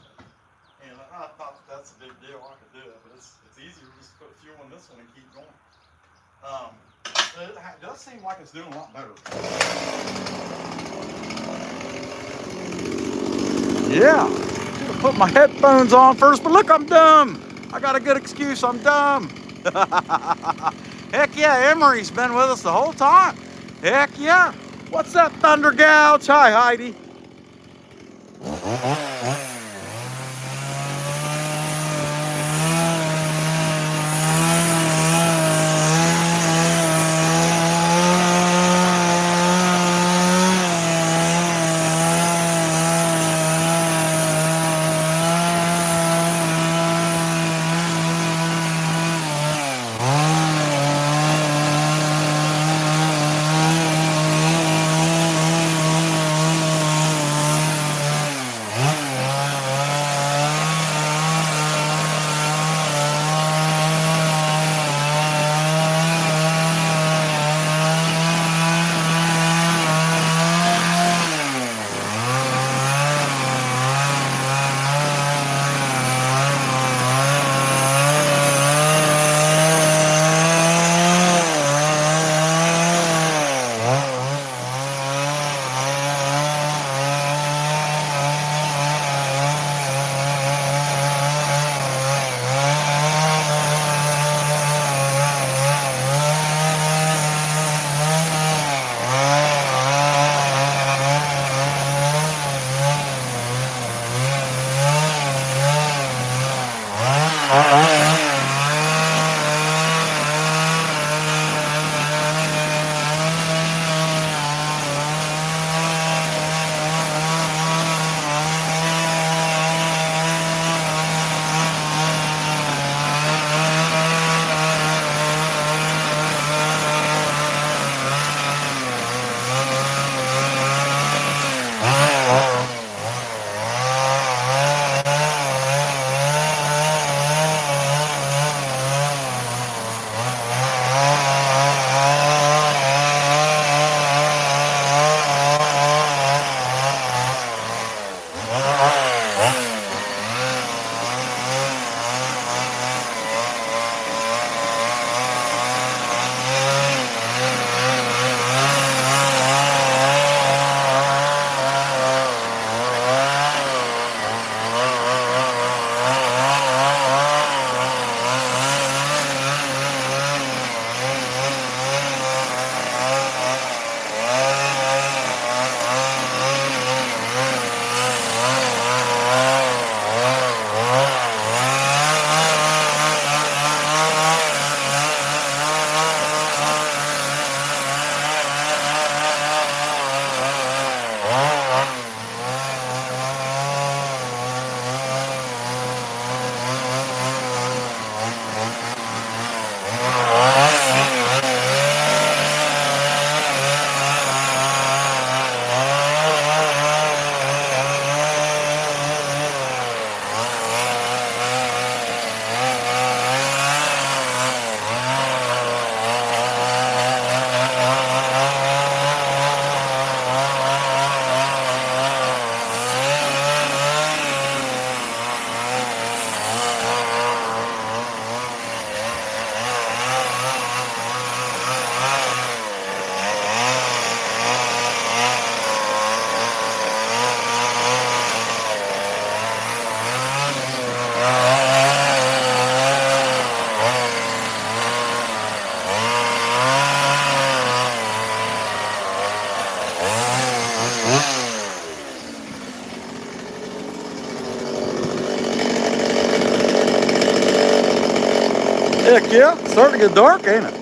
And I thought that's a big deal. I could do it, but it's easier just to put fuel in this one and keep going. It does seem like it's doing a lot better. Yeah, should have put my headphones on first, but look, I'm dumb. I got a good excuse, I'm dumb. Heck yeah, Emery's been with us the whole time. Heck yeah. What's that thunder gouge? Hi, Heidi. yeah. It's starting to get dark, ain't it?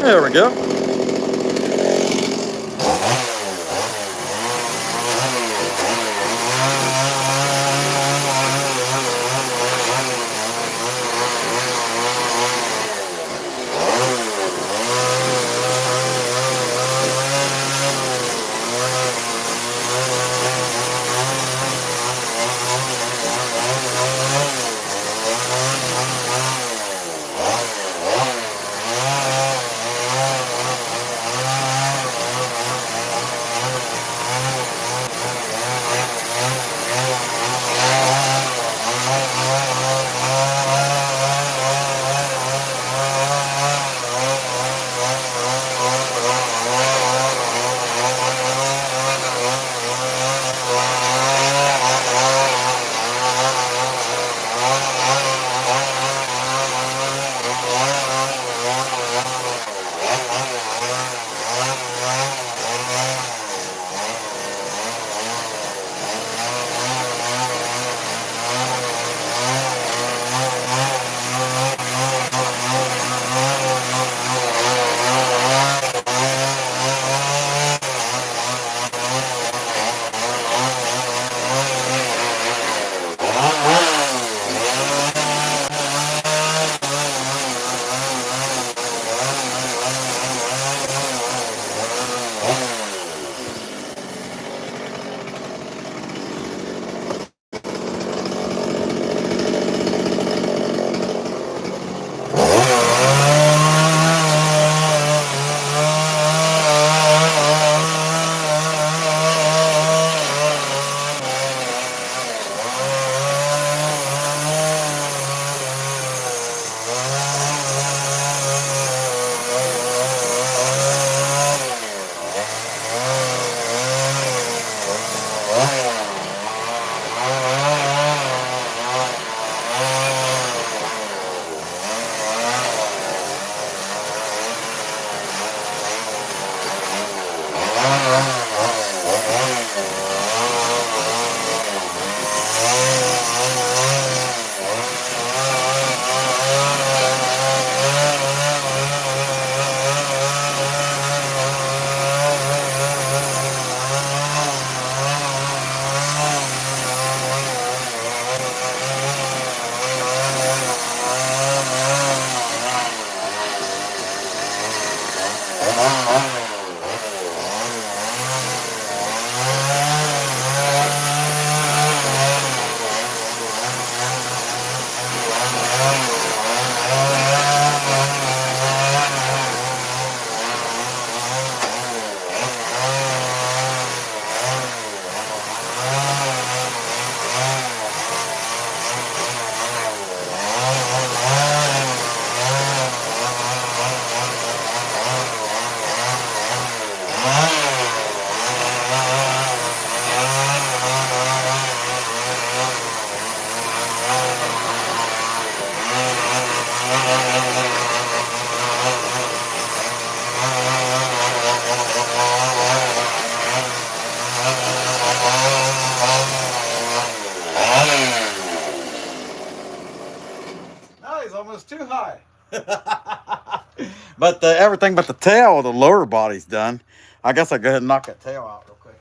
There we go. Oh, he's almost too high. But everything but the tail, the lower body's done. I guess I'll go ahead and knock that tail out real quick.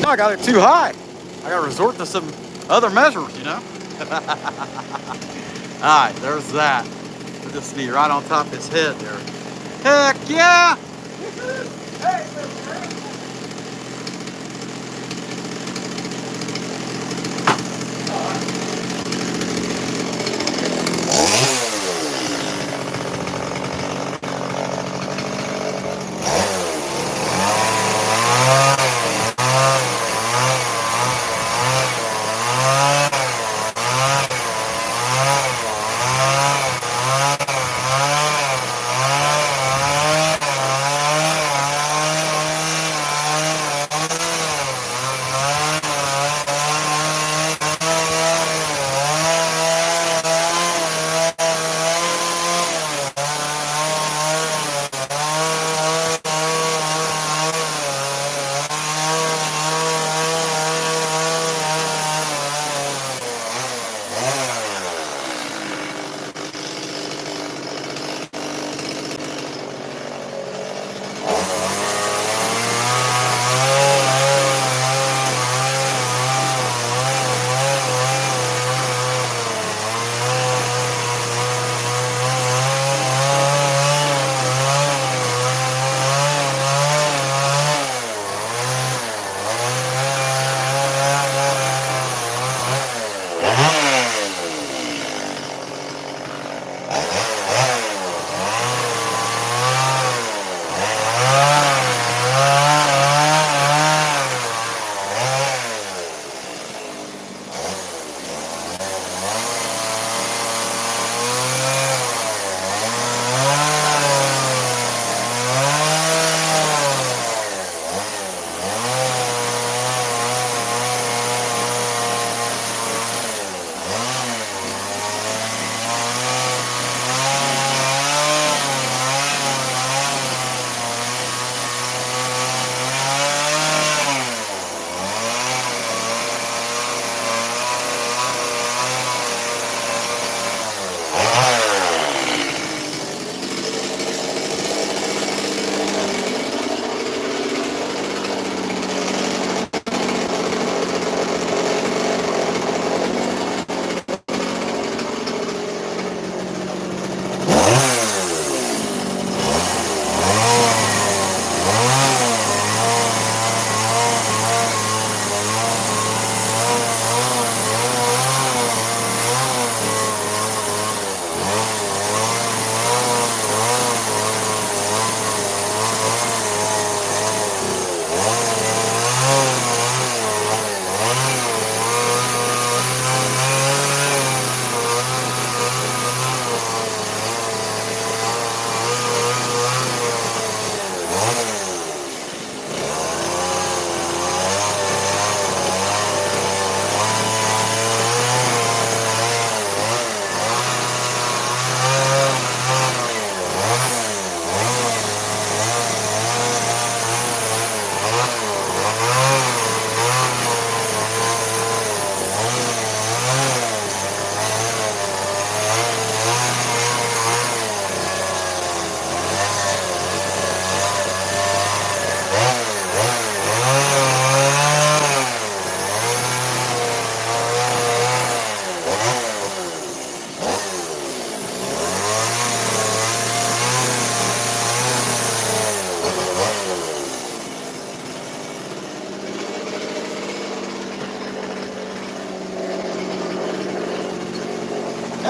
I got it too high. I got to resort to some other measures, you know. All right, there's that. Put this knee right on top of his head there. Heck yeah!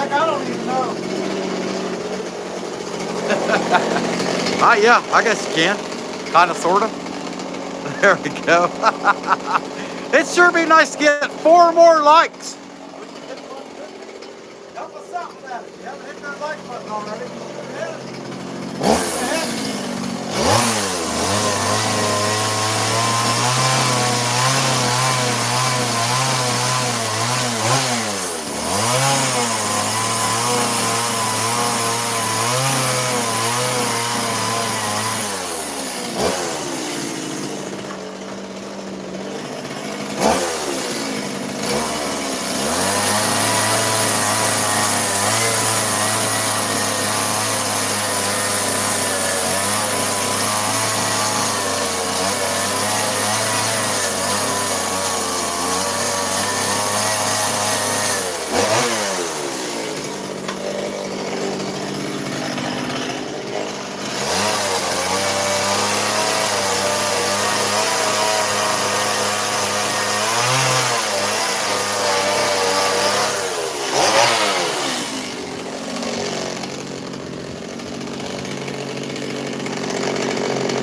like I don't even know. Yeah, I guess you can. Kind of, sort of. There we go. It sure be nice to get 4 more likes. Help us out with that. If you haven't hit that like button already, go ahead.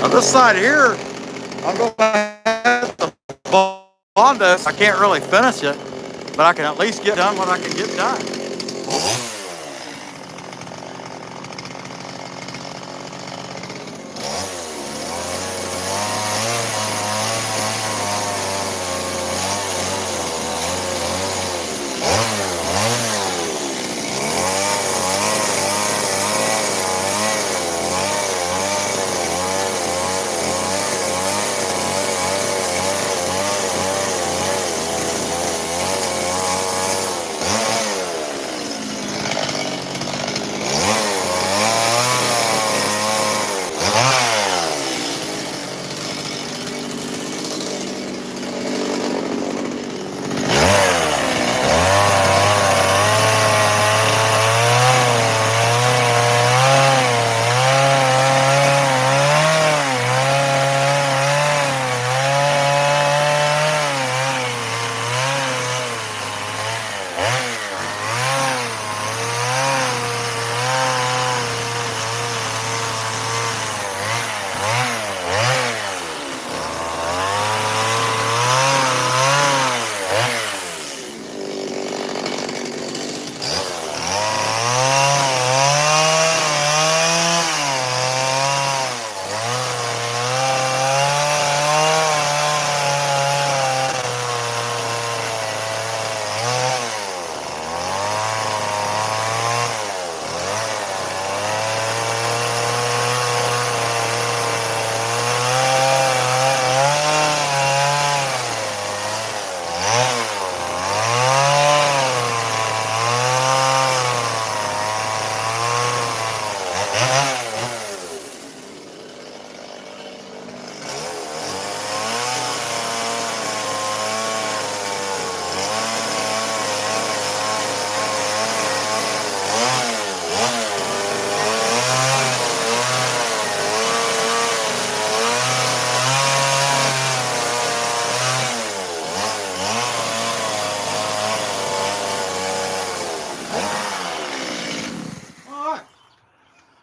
On this side here, I'm going to have the Bondo. I can't really finish it, but I can at least get done what I can get done.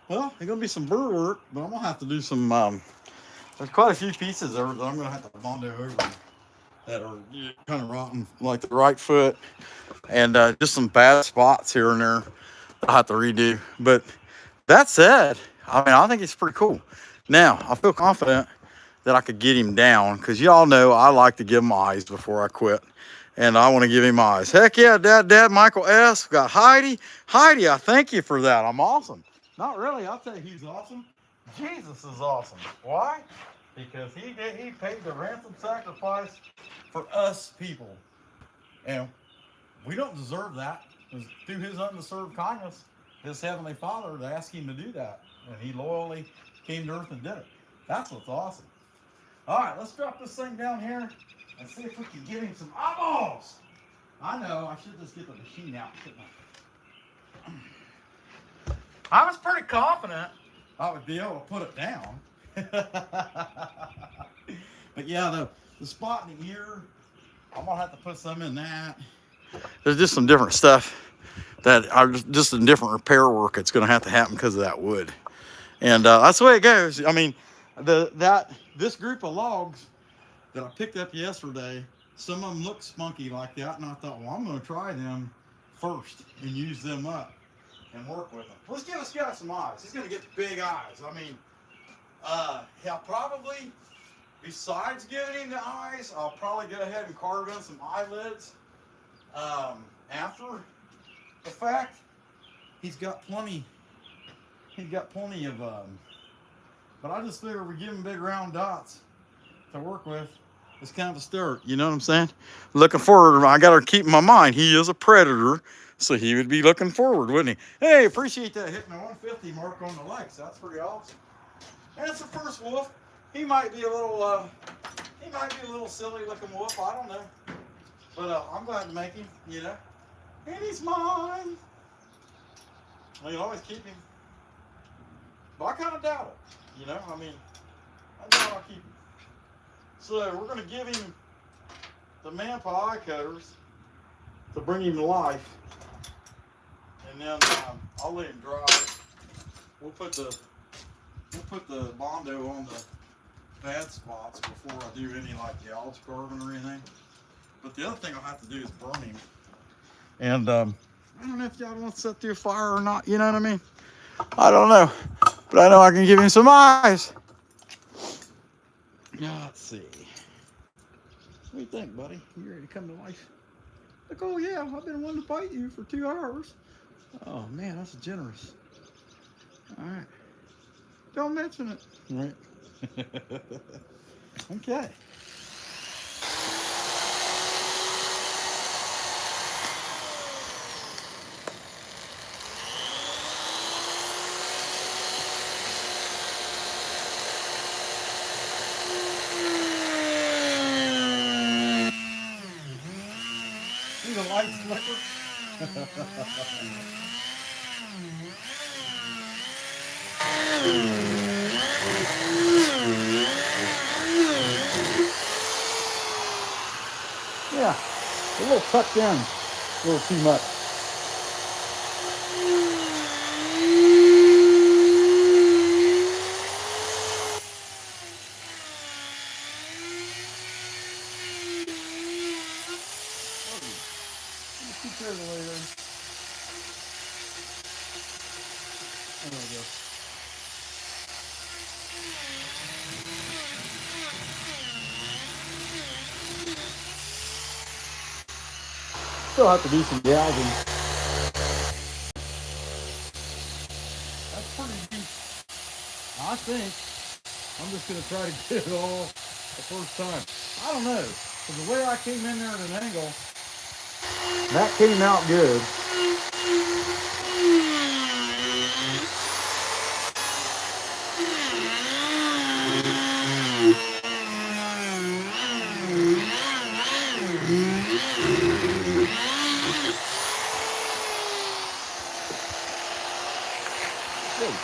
Well, there's gonna be some burr work, but I'm gonna have to do some. There's quite a few pieces there that I'm gonna have to Bondo over that are kind of rotten, like the right foot, and just some bad spots here and there I'll have to redo. But that said, I mean, I think it's pretty cool. Now, I feel confident that I could get him down because y'all know I like to give him eyes before I quit. And I want to give him eyes. Heck yeah, Dad, Michael S. We got Heidi. Heidi, I thank you for that. I'm awesome. Not really. I'll tell you he's awesome. Jesus is awesome. Why? Because he paid the ransom sacrifice for us people. And we don't deserve that. It was through his undeserved kindness, his heavenly Father to ask him to do that. And he loyally came to earth and did it. That's what's awesome. All right, let's drop this thing down here and see if we can get him some eyeballs. I know, I should just get the machine out, shouldn't I? I was pretty confident I would be able to put it down. But yeah, the spot in the ear, I'm gonna have to put some in that. There's just some different stuff that are just in different repair work. It's going to have to happen because of that wood. And that's the way it goes. I mean, this group of logs that I picked up yesterday, some of them look spunky like that, and I thought, well, I'm going to try them first and use them up and work with them. Let's give this guy some eyes. He's going to get big eyes. I mean, he'll probably, besides giving him the eyes, I'll probably go ahead and carve in some eyelids after the fact. He's got plenty of but I just figure we give him big round dots to work with. It's kind of a start, you know what I'm saying? Looking forward, I got to keep in my mind, he is a predator, so he would be looking forward, wouldn't he? Hey, appreciate that, hitting the 150 mark on the legs. That's pretty awesome. And it's the first wolf. He might be a little silly looking wolf, I don't know. But I'm glad to make him, you know. And he's mine. Well, you always keep him. But I kind of doubt it, you know. I mean, I doubt I'll keep him. So we're going to give him the man-paw eye cutters to bring him to life. And then I'll let him dry. We'll put the Bondo on the bad spots before I do any like gouge carving or anything. But the other thing I'll have to do is burn him. And I don't know if y'all want to set through a fire or not, you know what I mean? I don't know. But I know I can give him some eyes. Let's see. What do you think, buddy? You ready to come to life? Like, oh yeah, I've been wanting to bite you for 2 hours. Oh man, that's generous. All right. Don't mention it. All right. Okay. See the lights flicker? Yeah, a little tucked in, a little too much. Keep her away there. There we go. Still have to do some gouging. That's pretty deep. I think I'm just going to try to get it all the first time. I don't know. Because the way I came in there at an angle, that came out good. Good.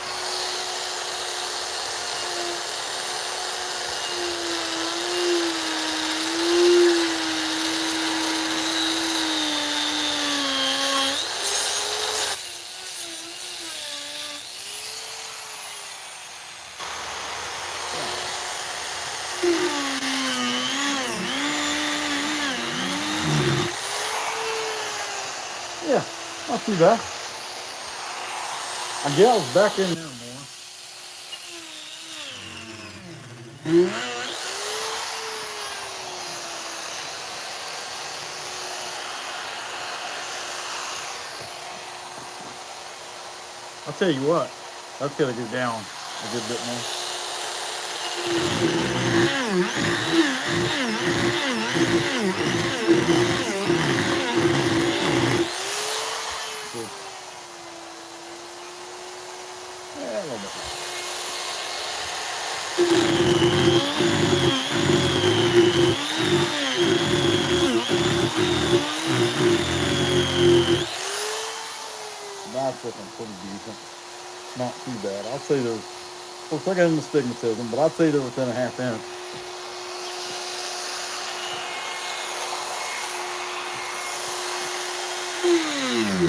Yeah, not too bad. I gals back in there more. I'll tell you what, that's gonna go down a good bit more. Yeah, a little bit. That's looking pretty decent. Not too bad. I'll say there's, of course I got into stigmatism, but I'd say they're within a half inch. Yeah.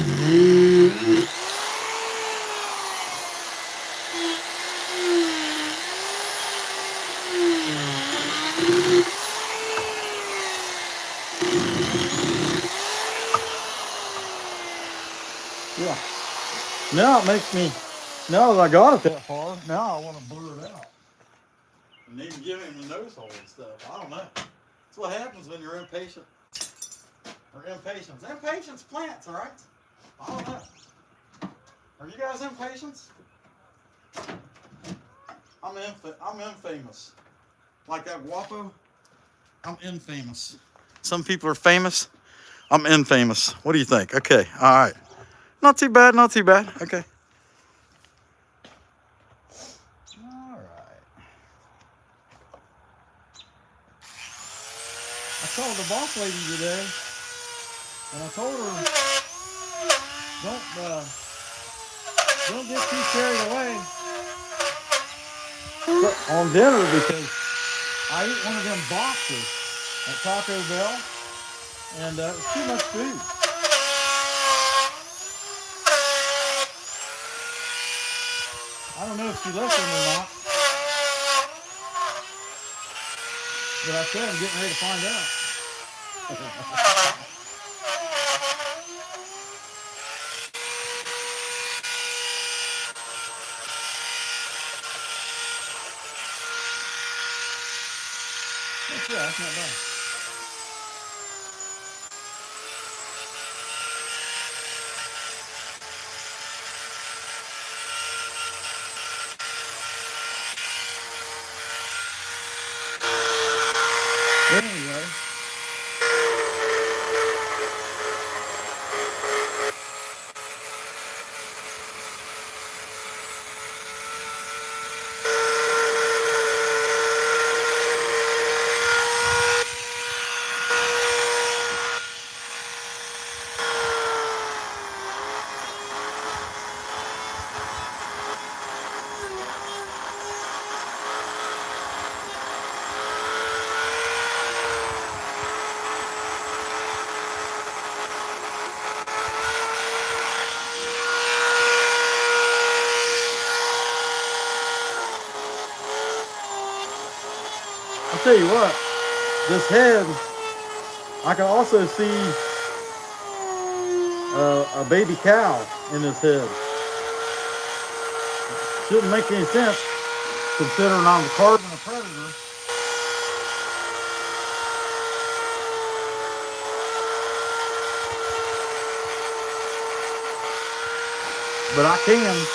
Now it makes me, now that I got it that far, now I want to blur it out. And even give him the nose hole and stuff. I don't know. That's what happens when you're impatient. Or impatience. Impatience plants, all right? I don't know. Are you guys impatience? I'm infamous. Like that guapo, I'm infamous. Some people are famous. I'm infamous. What do you think? Okay, all right. Not too bad, not too bad. Okay. All right. I called the boss lady today, and I told her, don't get too carried away on dinner, because I ate one of them boxes at Taco Bell, and it was too much food. I don't know if she listened or not, but I said I'm getting ready to find out. Yeah, that's not bad. Anyway. I'll tell you what, this head, I can also see a baby cow in this head. Shouldn't make any sense considering I'm the carbon a predator. But I can.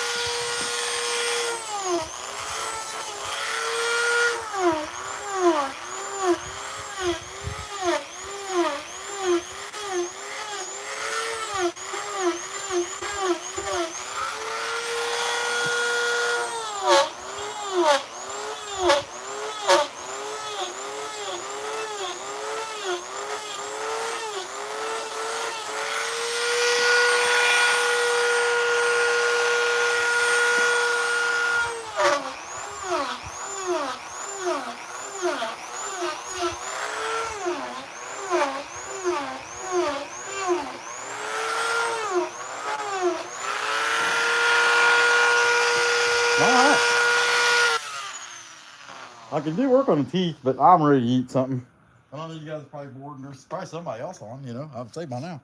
Alright. I can do work on the teeth, but I'm ready to eat something. I don't know, you guys are probably bored, and there's probably somebody else on, you know, I would say by now.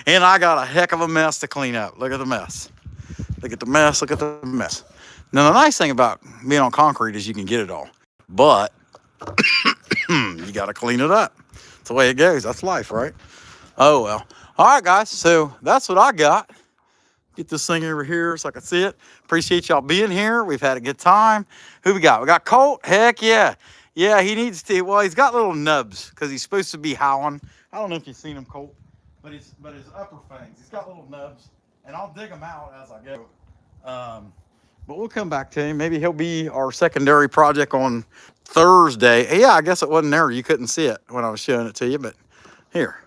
And I got a heck of a mess to clean up. Look at the mess. Look at the mess, look at the mess. Now, the nice thing about being on concrete is you can get it all. But you got to clean it up. That's the way it goes. That's life, right? Oh, well. All right, guys. So that's what I got. Get this thing over here so I can see it. Appreciate y'all being here. We've had a good time. Who we got? We got Colt. Heck yeah. Yeah, he needs to. Well, he's got little nubs because he's supposed to be howling. I don't know if you've seen him, Colt, but his upper fangs. He's got little nubs, and I'll dig them out as I go. But we'll come back to him. Maybe he'll be our secondary project on Thursday. Yeah, I guess it wasn't there. You couldn't see it when I was showing it to you, but here.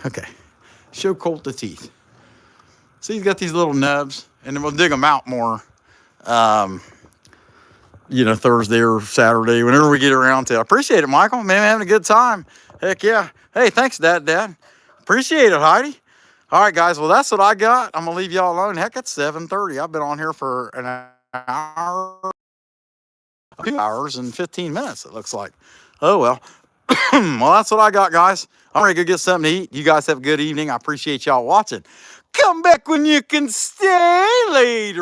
Okay. Show Colt the teeth. See, he's got these little nubs, and then we'll dig them out more. you know, Thursday or Saturday, whenever we get around to. I appreciate it, Michael. Man, having a good time. Heck yeah. Hey, thanks, Dad. Appreciate it, Heidi. All right, guys. Well, that's what I got. I'm going to leave y'all alone. Heck, it's 7:30. I've been on here for an hour, 2 hours and 15 minutes, it looks like. Oh, well. Well, that's what I got, guys. I'm ready to go get something to eat. You guys have a good evening. I appreciate y'all watching. Come back when you can stay later.